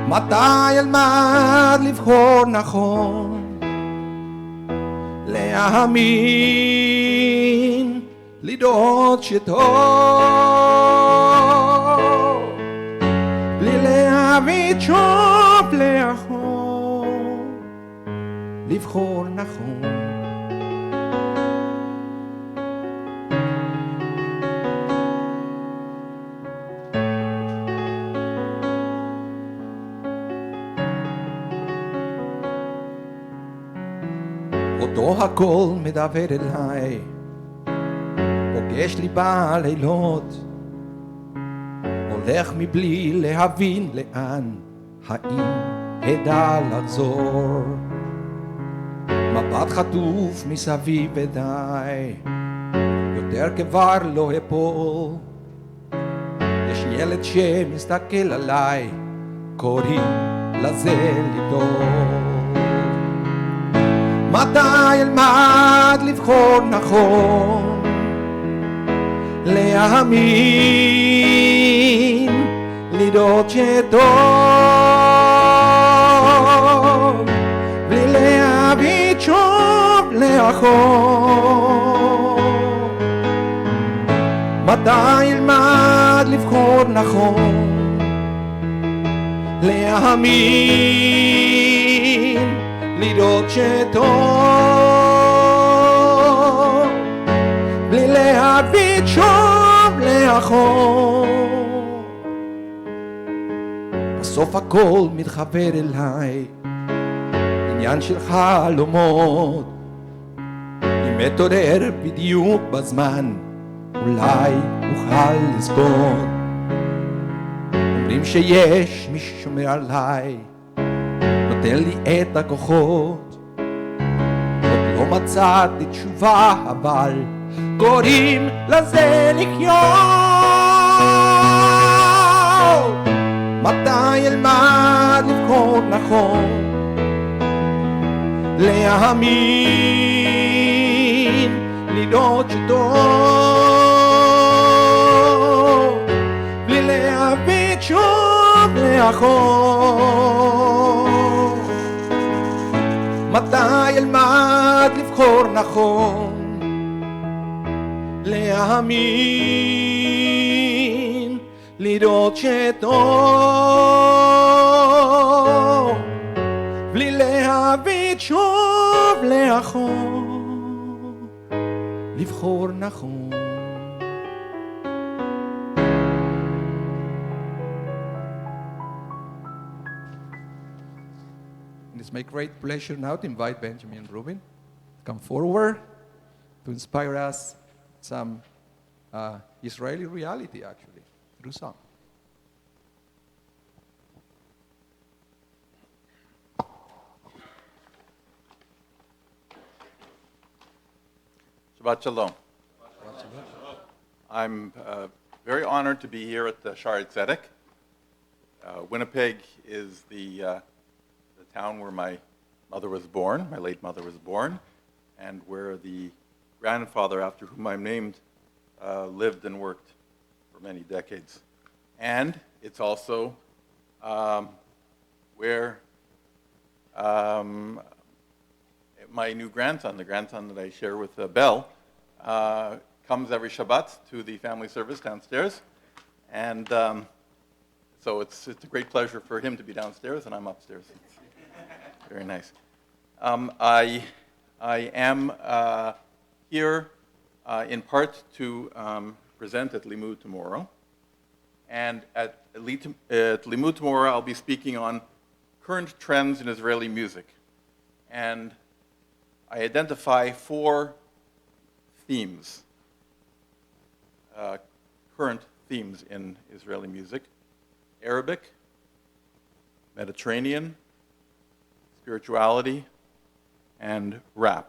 S3: מתי אלמד לבחור נכון, להאמין, לדעות שטוב, בלי להביט שוב לאחור, לבחור נכון. אותו הכל מדבר אליי, פוגש לי בלילות, הולך מבלי להבין לאן, האם אדע לחזור. מבט חטוף מסביב ודי, יותר כבר לא אפול. יש ילד שמסתכל עליי, קוראים לזה לדור. מתי אלמד לבחור נכון, להאמין, לדעות שטוב, בלי להביט שוב לאחור. מתי אלמד לבחור נכון, להאמין, לדעות שטוב, להביט שוב לאחור. בסוף הכל מתחבר אליי, עניין של חלומות. אם אתעורר בדיוק בזמן, אולי אוכל לזכור. אומרים שיש מי ששומר עליי, נותן לי את הכוחות. עוד לא מצאתי תשובה, אבל קוראים לזה לחיות. מתי אלמד לבחור נכון, להאמין, לראות שטוב, בלי להביט שוב לאחור. מתי אלמד לבחור נכון, להאמין, לראות שטוב, בלי להביט שוב לאחור, לבחור נכון. It's my great pleasure now to invite Benjamin and Ruben to come forward to inspire us some Israeli reality, actually, through song.
S5: Shabbat Shalom. I'm very honored to be here at the Shaare Zedek. Winnipeg is the town where my mother was born, my late mother was born, and where the grandfather after whom I'm named lived and worked for many decades. And it's also where my new grandson, the grandson that I share with Belle, comes every Shabbat to the family service downstairs. And so it's a great pleasure for him to be downstairs and I'm upstairs. Very nice. I am here in part to present at Limud tomorrow. And at Limud tomorrow, I'll be speaking on current trends in Israeli music. And I identify 4 themes, current themes in Israeli music: Arabic, Mediterranean, spirituality, and rap.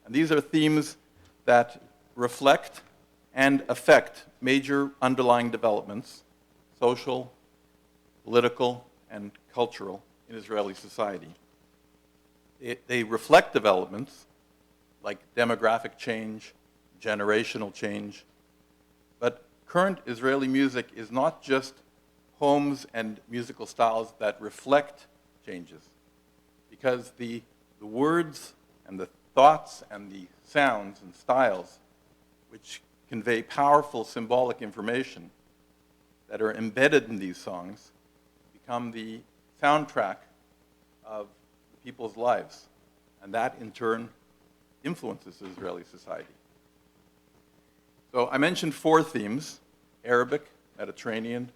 S5: And these are themes that reflect and affect major underlying developments, social, political, and cultural, in Israeli society. They reflect developments like demographic change, generational change, but current Israeli music is not just poems and musical styles that reflect changes, because the words and the thoughts and the sounds and styles which convey powerful symbolic information that are embedded in these songs become the soundtrack of people's lives, and that in turn influences Israeli society. So I mentioned 4 themes: Arabic, Mediterranean,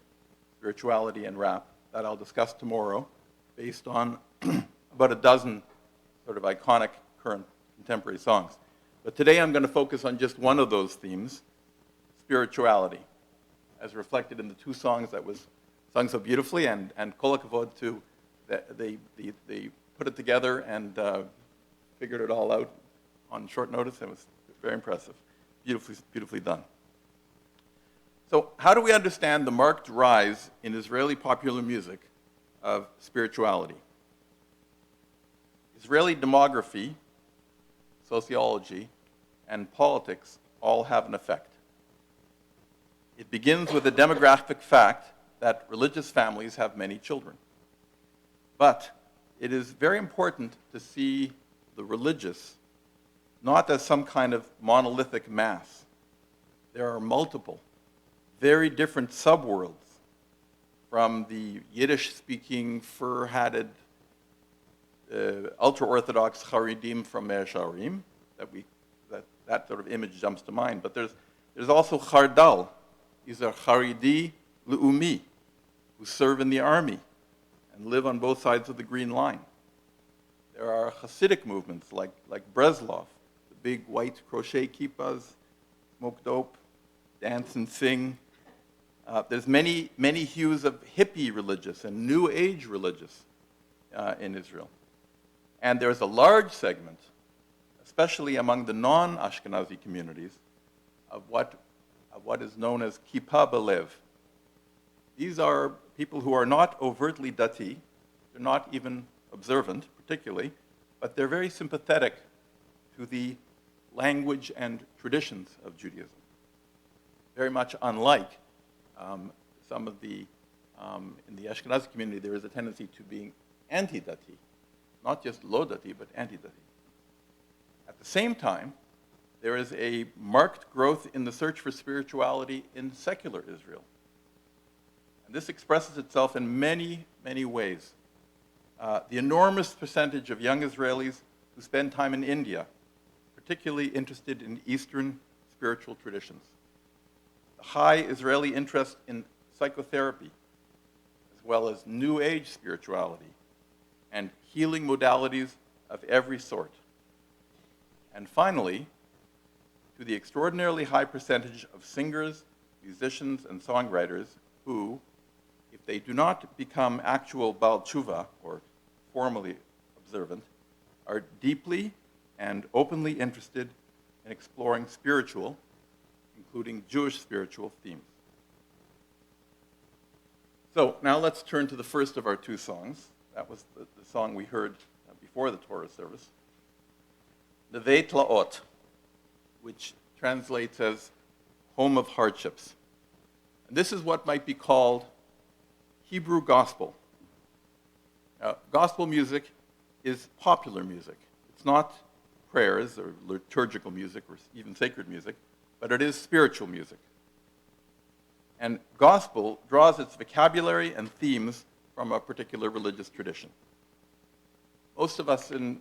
S5: spirituality, and rap, that I'll discuss tomorrow based on about a dozen sort of iconic current contemporary songs. But today I'm going to focus on just one of those themes, spirituality, as reflected in the 2 songs that was sung so beautifully, and kol hakavod to they put it together and figured it all out on short notice. It was very impressive, beautifully done. So how do we understand the marked rise in Israeli popular music of spirituality? Israeli demography, sociology, and politics all have an effect. It begins with the demographic fact that religious families have many children. But it is very important to see the religious not as some kind of monolithic mass. There are multiple, very different subworlds, from the Yiddish-speaking, fur-hatted, ultra-Orthodox Haredim from Mea Shearim, that sort of image jumps to mind. But there's There's also Chardal. These are Haridi Le'umi, who serve in the army and live on both sides of the Green Line. There are Hasidic movements like Breslov, the big white crochet kippahs, smoke dope, dance and sing. There's many hues of hippie religious and New Age religious in Israel. And there's a large segment, especially among the non-Ashkenazi communities, of what is known as kippah belev. These are people who are not overtly dati, they're not even observant particularly, but they're very sympathetic to the language and traditions of Judaism. Very much unlike some of the, in the Ashkenazi community, there is a tendency to being anti-dati, not just lo-dati, but anti-dati. At the same time, there is a marked growth in the search for spirituality in secular Israel. And this expresses itself in many, many ways. The enormous percentage of young Israelis who spend time in India, particularly interested in Eastern spiritual traditions. The high Israeli interest in psychotherapy, as well as New Age spirituality, and healing modalities of every sort. And finally, to the extraordinarily high percentage of singers, musicians, and songwriters who, if they do not become actual Baal Tshuva, or formally observant, are deeply and openly interested in exploring spiritual, including Jewish spiritual themes. So now let's turn to the first of our two songs. That was the song we heard before the Torah service. Nevei Tlaot, which translates as home of hardships. And this is what might be called Hebrew gospel. Now, gospel music is popular music. It's not prayers or liturgical music or even sacred music, but it is spiritual music. And gospel draws its vocabulary and themes from a particular religious tradition. Most of us in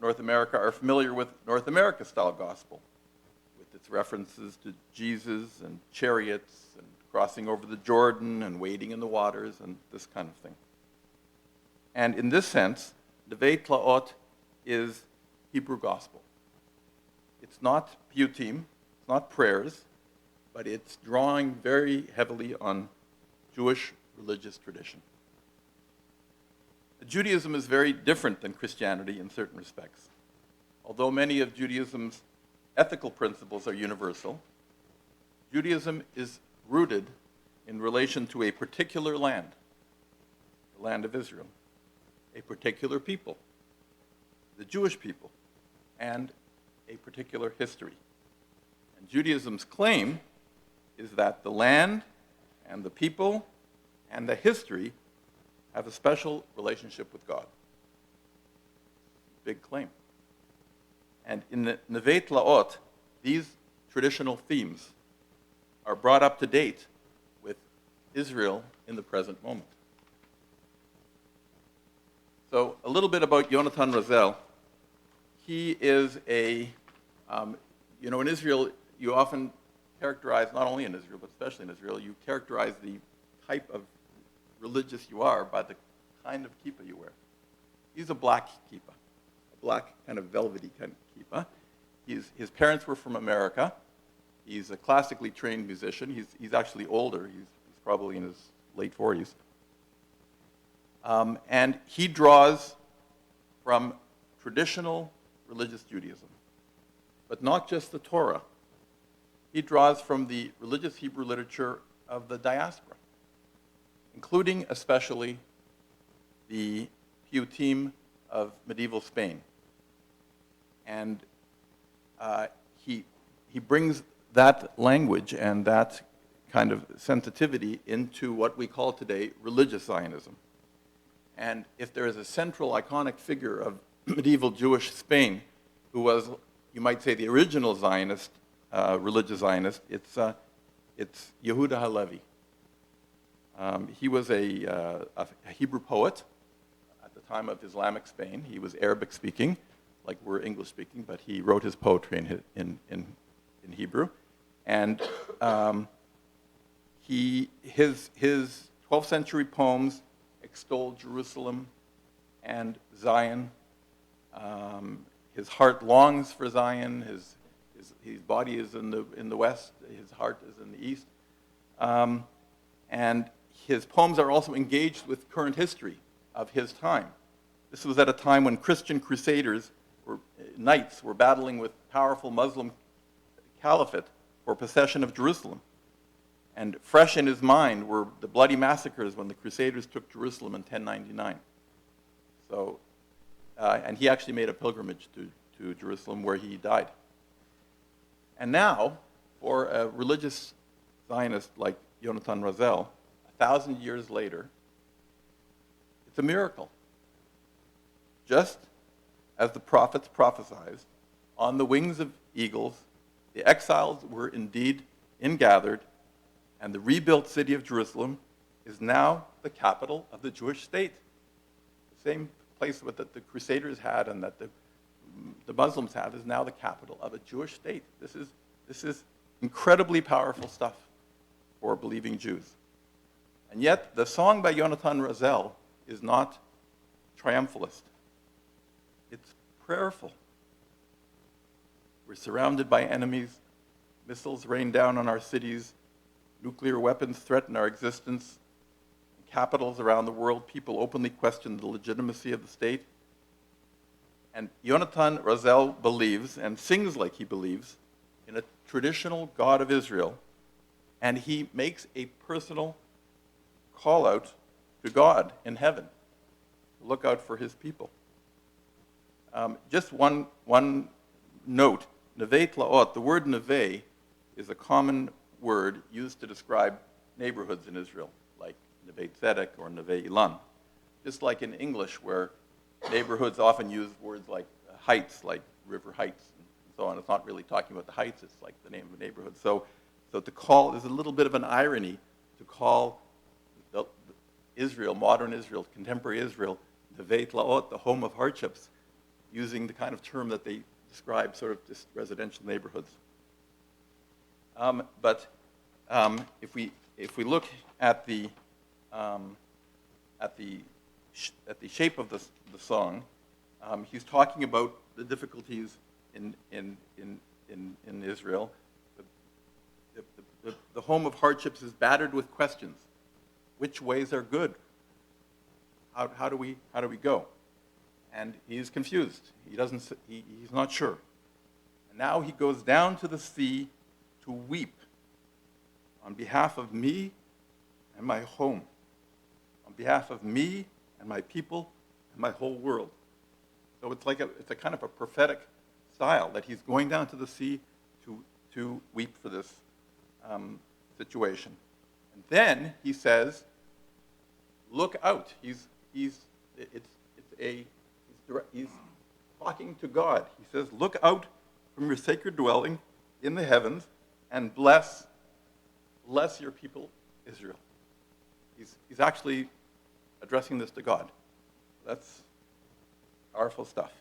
S5: North America are familiar with North America-style gospel, with its references to Jesus and chariots and crossing over the Jordan and wading in the waters and this kind of thing. And in this sense, Nevei Tlaot is Hebrew gospel. It's not piyutim, it's not prayers, but it's drawing very heavily on Jewish religious tradition. Judaism is very different than Christianity in certain respects. Although many of Judaism's ethical principles are universal, Judaism is rooted in relation to a particular land, the land of Israel, a particular people, the Jewish people, and a particular history. And Judaism's claim is that the land and the people and the history have a special relationship with God. Big claim. And in the Nevei Tlaot, these traditional themes are brought up to date with Israel in the present moment. So a little bit about Yonatan Razel. He is in Israel, you often characterize, not only in Israel, but especially in Israel, you characterize the type of religious you are by the kind of kippah you wear. He's a black kippah, a black kind of velvety kind of kippah. His parents were from America. He's a classically trained musician. He's actually older. He's probably in his late 40s. And he draws from traditional religious Judaism, but not just the Torah. He draws from the religious Hebrew literature of the diaspora, including especially the piyutim of medieval Spain. And he brings that language and that kind of sensitivity into what we call today religious Zionism. And if there is a central iconic figure of medieval Jewish Spain who was, you might say, the original Zionist, religious Zionist, it's Yehuda Halevi. He was a Hebrew poet at the time of Islamic Spain. He was Arabic speaking, like we're English speaking, but he wrote his poetry in Hebrew. And his 12th century poems extol Jerusalem and Zion. His heart longs for Zion. His body is in the west. His heart is in the east. And his poems are also engaged with current history of his time. This was at a time when Christian crusaders, knights, were battling with powerful Muslim caliphate for possession of Jerusalem. And fresh in his mind were the bloody massacres when the crusaders took Jerusalem in 1099. So, and he actually made a pilgrimage to Jerusalem where he died. And now, for a religious Zionist like Yonatan Razel, 1,000 years later, it's a miracle. Just as the prophets prophesied, on the wings of eagles, the exiles were indeed ingathered, and the rebuilt city of Jerusalem is now the capital of the Jewish state. The same place that the Crusaders had and that the Muslims have is now the capital of a Jewish state. This is incredibly powerful stuff for believing Jews. And yet, the song by Yonatan Razel is not triumphalist. It's prayerful. We're surrounded by enemies. Missiles rain down on our cities. Nuclear weapons threaten our existence. In capitals around the world, people openly question the legitimacy of the state. And Yonatan Razel believes, and sings like he believes, in a traditional God of Israel. And he makes a personal call out to God in heaven to look out for his people. Just one note, Neve Tlaot, the word Neve is a common word used to describe neighborhoods in Israel, like Neve Tzedek or Neve Ilan. Just like in English, where neighborhoods often use words like heights, like River Heights, and so on. It's not really talking about the heights, it's like the name of a neighborhood. So to call, there's a little bit of an irony to call Israel, modern Israel, contemporary Israel, Neve Tlaot, the home of hardships, using the kind of term that they describe sort of just residential neighborhoods. But if we look at the shape of the song, he's talking about the difficulties in Israel. The home of hardships is battered with questions. Which ways are good? How do we go? And he's confused. He's not sure. And now he goes down to the sea to weep on behalf of me and my home, on behalf of me and my people and my whole world. So it's a kind of a prophetic style that he's going down to the sea to weep for this situation. And then he says, look out. He's talking to God. He says, look out from your sacred dwelling in the heavens and bless your people, Israel. He's actually addressing this to God. That's powerful stuff.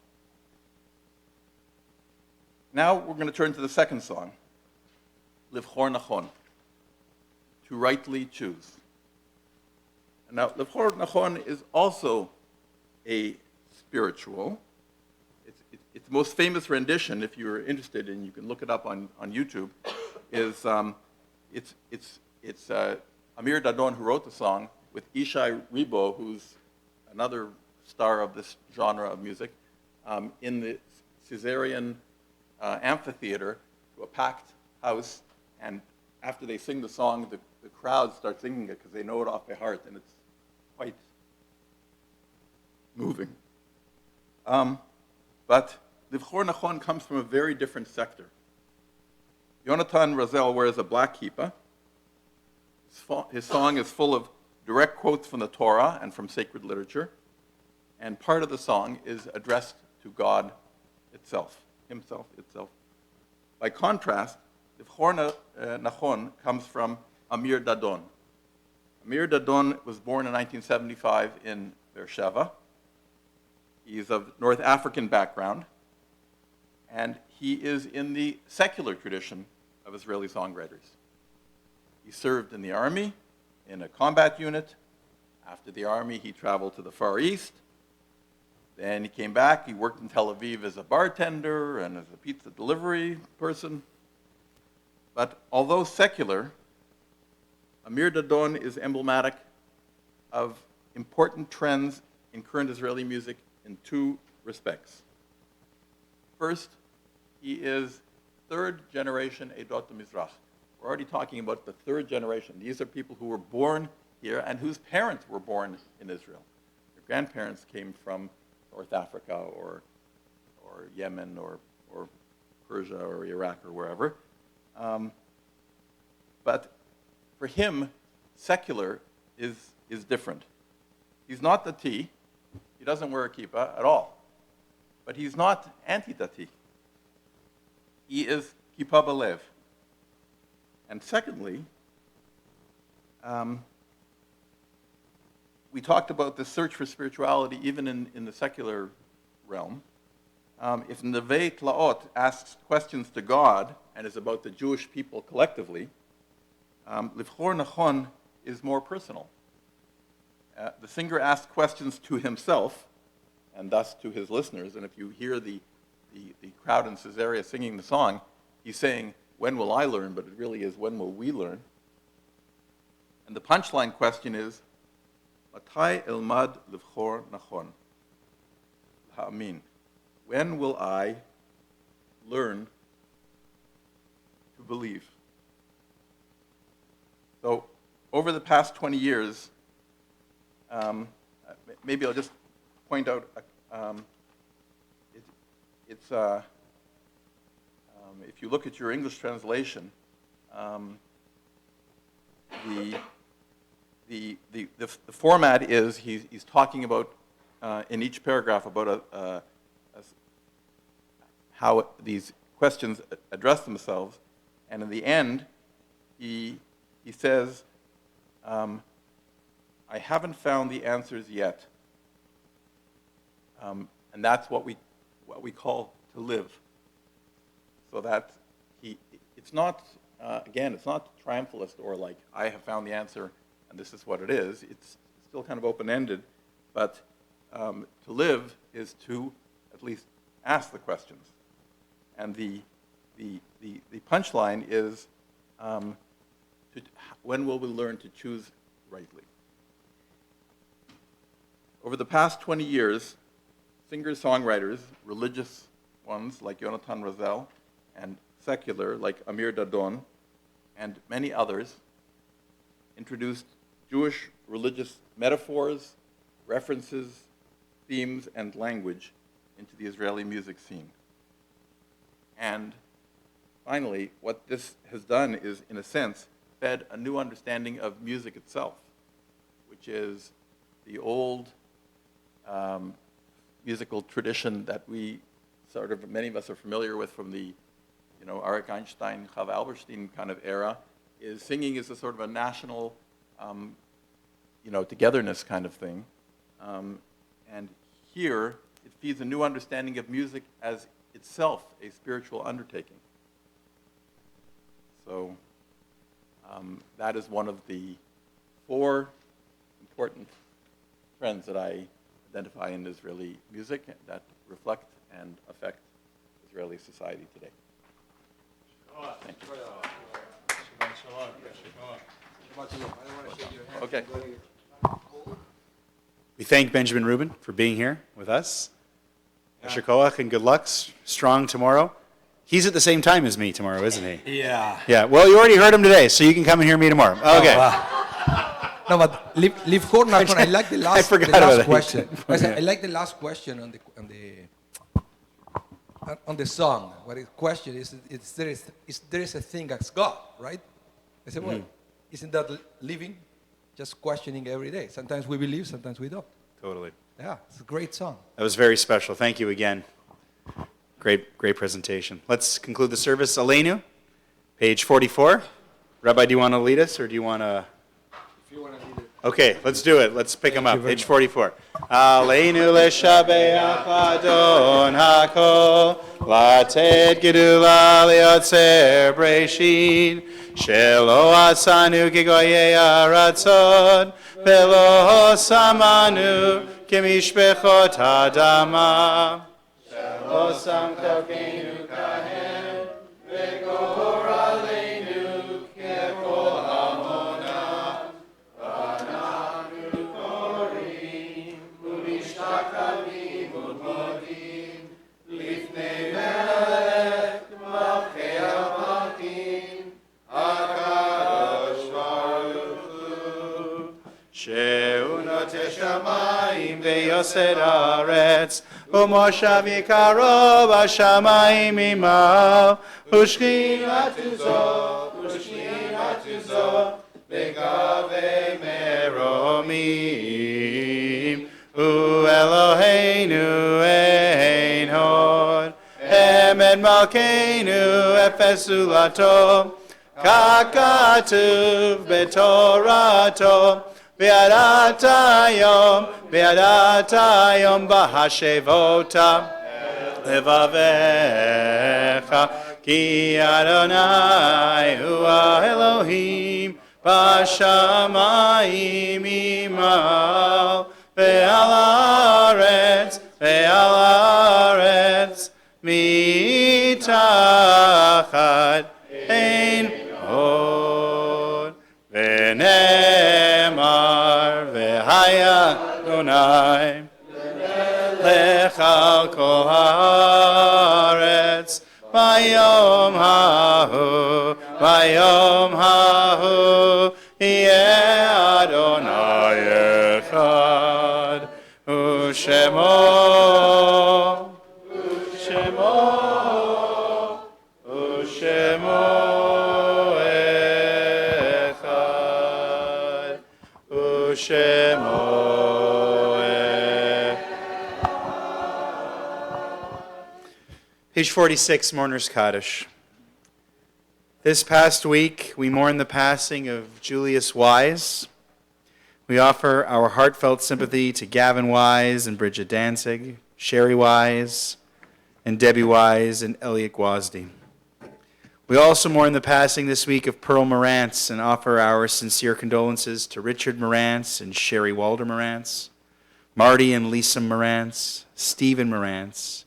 S5: Now we're going to turn to the second song, Livchor Nachon, to rightly choose. And now, Livchor Nachon is also a spiritual. Its most famous rendition, if you're interested, and you can look it up on YouTube, is it's Amir Dadon who wrote the song with Ishai Ribo, who's another star of this genre of music, in the Caesarean amphitheater to a packed house, and after they sing the song, the crowd start singing it because they know it off by heart, and it's quite moving. But Livchor Nachon comes from a very different sector. Yonatan Razel wears a black kippah. His song is full of direct quotes from the Torah and from sacred literature, and part of the song is addressed to God himself. By contrast, Livchor Nachon comes from Amir Dadon. Amir Dadon was born in 1975 in Beersheba. He's of North African background, and he is in the secular tradition of Israeli songwriters. He served in the army, in a combat unit. After the army, he traveled to the Far East. Then he came back. He worked in Tel Aviv as a bartender and as a pizza delivery person. But although secular, Amir Dadon is emblematic of important trends in current Israeli music in two respects. First, he is third generation Edot Mizrach. We're already talking about the third generation. These are people who were born here and whose parents were born in Israel. Their grandparents came from North Africa or Yemen or Persia or Iraq or wherever. But for him, secular is different. He's not dati. He doesn't wear a kippah at all. But he's not anti-dati. He is kippah b'lev. And secondly, we talked about the search for spirituality even in the secular realm. If Nevei Tlaot asks questions to God and is about the Jewish people collectively, Livchor Nachon is more personal. The singer asks questions to himself and thus to his listeners. And if you hear the crowd in Caesarea singing the song, he's saying, when will I learn? But it really is, when will we learn? And the punchline question is, Matai elmad livchor nachon? Ha'amin. When will I learn to believe? So, over the past 20 years, maybe I'll just point out, if you look at your English translation, the format is he's talking about in each paragraph about how these questions address themselves, and in the end, he says, I haven't found the answers yet, and that's what we call to live. So that it's not, again, it's not triumphalist or like, I have found the answer and this is what it is. It's still kind of open-ended, but to live is to at least ask the questions. And the punchline is, when will we learn to choose rightly? Over the past 20 years, singer-songwriters, religious ones like Yonatan Razel, and secular like Amir Dadon, and many others, introduced Jewish religious metaphors, references, themes, and language into the Israeli music scene. And finally, what this has done is, in a sense, fed a new understanding of music itself, which is the old musical tradition that we many of us are familiar with from the, Arik Einstein, Chav Alberstein kind of era, is singing is a sort of a national, togetherness kind of thing. And here, it feeds a new understanding of music as itself a spiritual undertaking. So that is one of the 4 important trends that I identify in Israeli music that reflect and affect Israeli society today. Thank you. Okay.
S1: We thank Benjamin Rubin for being here with us. Asher Koach, and good luck. Strong tomorrow. He's at the same time as me tomorrow, isn't he?
S3: Yeah.
S1: Yeah. Well, you already heard him today, so you can come and hear me tomorrow. Okay.
S3: Oh, wow. No, but leave corner. I like the last, question. I like the last question on the song. What the question is there is a thing as God, right? I said, well, isn't that living? Just questioning every day. Sometimes we believe, sometimes we don't.
S1: Totally.
S3: Yeah, it's a great song.
S1: That was very special. Thank you again. Great presentation. Let's conclude the service. Aleinu, page 44. Rabbi, do you want to lead us, or do you want to?
S3: If you want to lead it.
S1: Okay, let's do it. Let's pick them up. Page 44. Aleinu leshabeach Adon hakol, לתת גדולה ליוצר בראשית, שלא עשנו כגויי ארצות, ולא שמנו כמשפחות האדמה. שלא שם חלקנו כהם, וגורלנו ככל עמונה. ואנחנו קוראים ומשתחווים ומודים לפני מלך מלכי המלכים, הקדוש ברוך הוא, שהוא נוטה שמיים ויוסד הארץ, ומושב יקרו בשמיים עמו, ושכינת זו בגבי מרומים. הוא אלוהינו אין עוד, אמת מלכנו אפס זולתו, כך כתוב בתורתו. וידעת היום בהשבות לבביך, כי אדוני הוא האלוהים בשמיים עמו, ועל הארץ מתחת אין עוד. ונאמר והיה אדוני למלך על כל הארץ, ביום ההוא יהיה אדוני אחד, ושמו Page 46, Mourner's Kaddish. This past week, we mourned the passing of Julius Wise. We offer our heartfelt sympathy to Gavin Wise and Bridget Danzig, Sherry Wise, and Debbie Wise, and Elliot Gwasdy. We also mourn the passing this week of Pearl Morantz and offer our sincere condolences to Richard Morantz and Sherry Walder Morantz, Marty and Lisa Morantz, Stephen Morantz,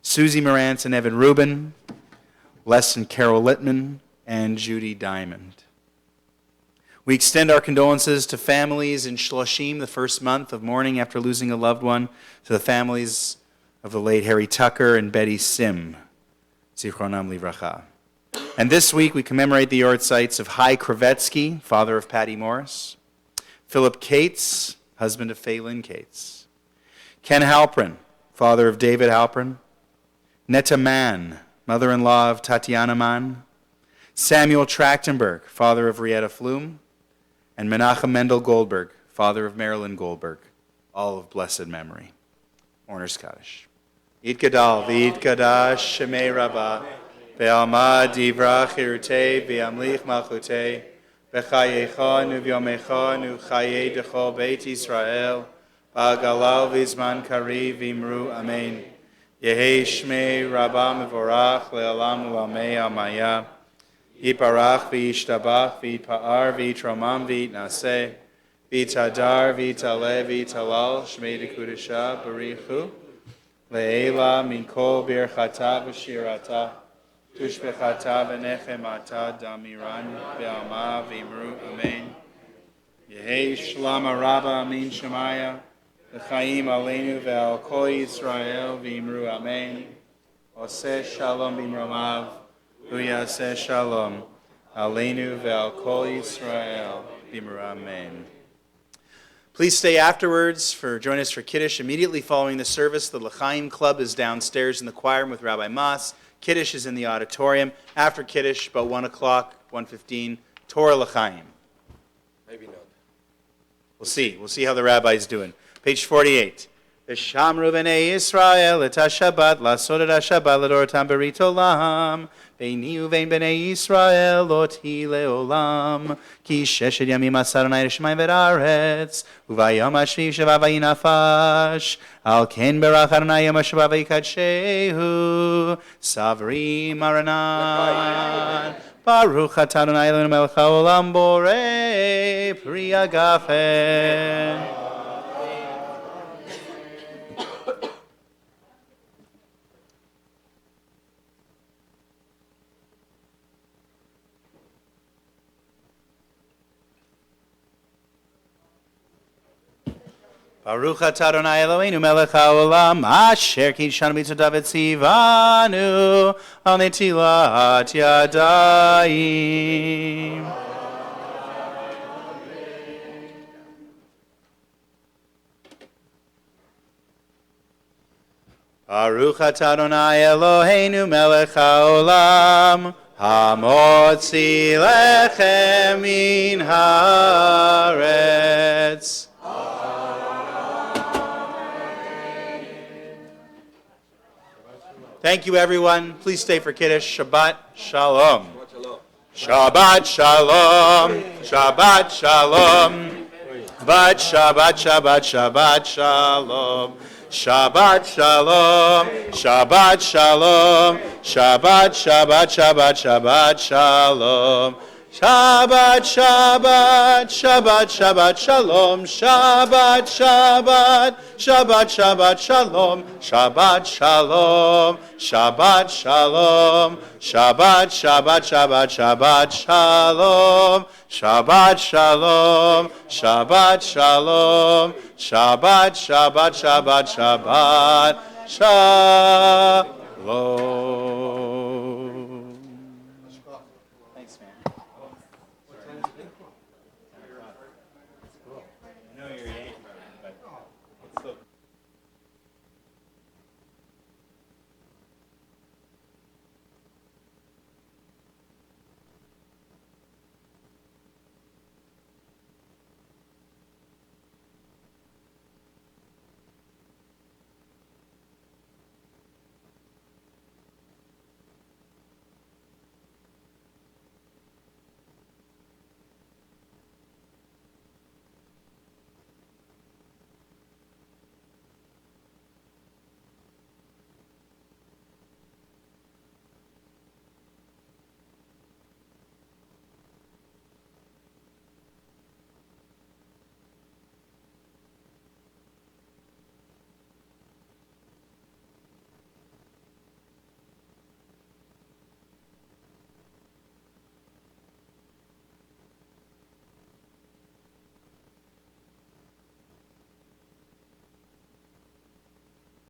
S1: Susie Morantz and Evan Rubin, Les and Carol Littman, and Judy Diamond. We extend our condolences to families in Shloshim, the first month of mourning after losing a loved one, to the families of the late Harry Tucker and Betty Sim, Zichronam Livracha. And this week we commemorate the yortzites of Hai Kravetsky, father of Patty Morris, Philip Cates, husband of Phelan Cates, Ken Halprin, father of David Halprin, Netta Mann, mother-in-law of Tatiana Mann, Samuel Trachtenberg, father of Rietta Flum, and Menachem Mendel Goldberg, father of Marilyn Goldberg, all of blessed memory. Mourner's Kaddish. Yitgadal v'yitgadash shemei rabbah, ve'alma divra chirutei v'yamlich malchutei, v'chayechonu v'yomechonu chayei dechol beit Yisrael, v'agalal v'zman kariv v'imru amen. Yehi shmei rabbah mevorach le'olam u'amei amaya. Yiparach v'yishtabach v'yitpa'ar v'yitromam v'yitnaseh v'yitadar v'yitaleh v'yitalal shmei dekudesha barichu le'ela min kol birchata v'shirata tushbechata v'nechemata damiran v'alma v'imru amen. Yehi shlama rabba amin shemaya v'chaim aleinu ve'al kol Yisrael v'imru amen. Oseh shalom b'imromav Uyaseh shalom, aleinu ve'al kol Yisrael, b'imru amen. Please stay afterwards join us for Kiddush. Immediately following the service, the L'chaim Club is downstairs in the choir room with Rabbi Mas. Kiddush is in the auditorium. After Kiddush, about 1 o'clock, 1:15, Torah L'chaim.
S9: Maybe not.
S1: We'll see. We'll see how the rabbi's doing. Page 48. V'shamru b'nei Yisrael et ha-Shabbat, lasot et ha-Shabbat l'dorotam berit olam. Beini uvein b'nei Yisrael lot hi leolam. Ki sheshet yamim asar Adonai l'shamayim v'la'aretz. Uvayom hashviv sheva vayinafash. Al ken berach Adonai yom ha-Shabbat v'yikadshehu. Savri maranan. Baruch atah Adonai Eloheinu melech haolam borei pri hagafen. Baruch atah Adonai Eloheinu melech haolam asher kidshanu b'tzodav v'tzivanu al netilat yadayim. Baruch atah Adonai Eloheinu melech haolam hamotzi lechem min haaretz. Thank you, everyone. Please stay for Kiddush. Shabbat Shalom. Shabbat Shalom. Shabbat Shalom. Shabbat Shabbat Shabbat Shabbat Shalom. Shabbat Shalom. Shabbat Shalom. Shabbat Shabbat Shabbat Shabbat Shalom. Shabbat, Shabbat, Shabbat, Shabbat, Shalom, Shabbat, Shabbat, Shabbat, Shabbat, Shalom, Shabbat, Shalom, Shabbat, Shalom, Shabbat, Shabbat, Shabbat, Shabbat, Shalom, Shabbat, Shalom, Shabbat, Shalom, Shabbat, Shabbat, Shabbat, Shabbat, Shalom.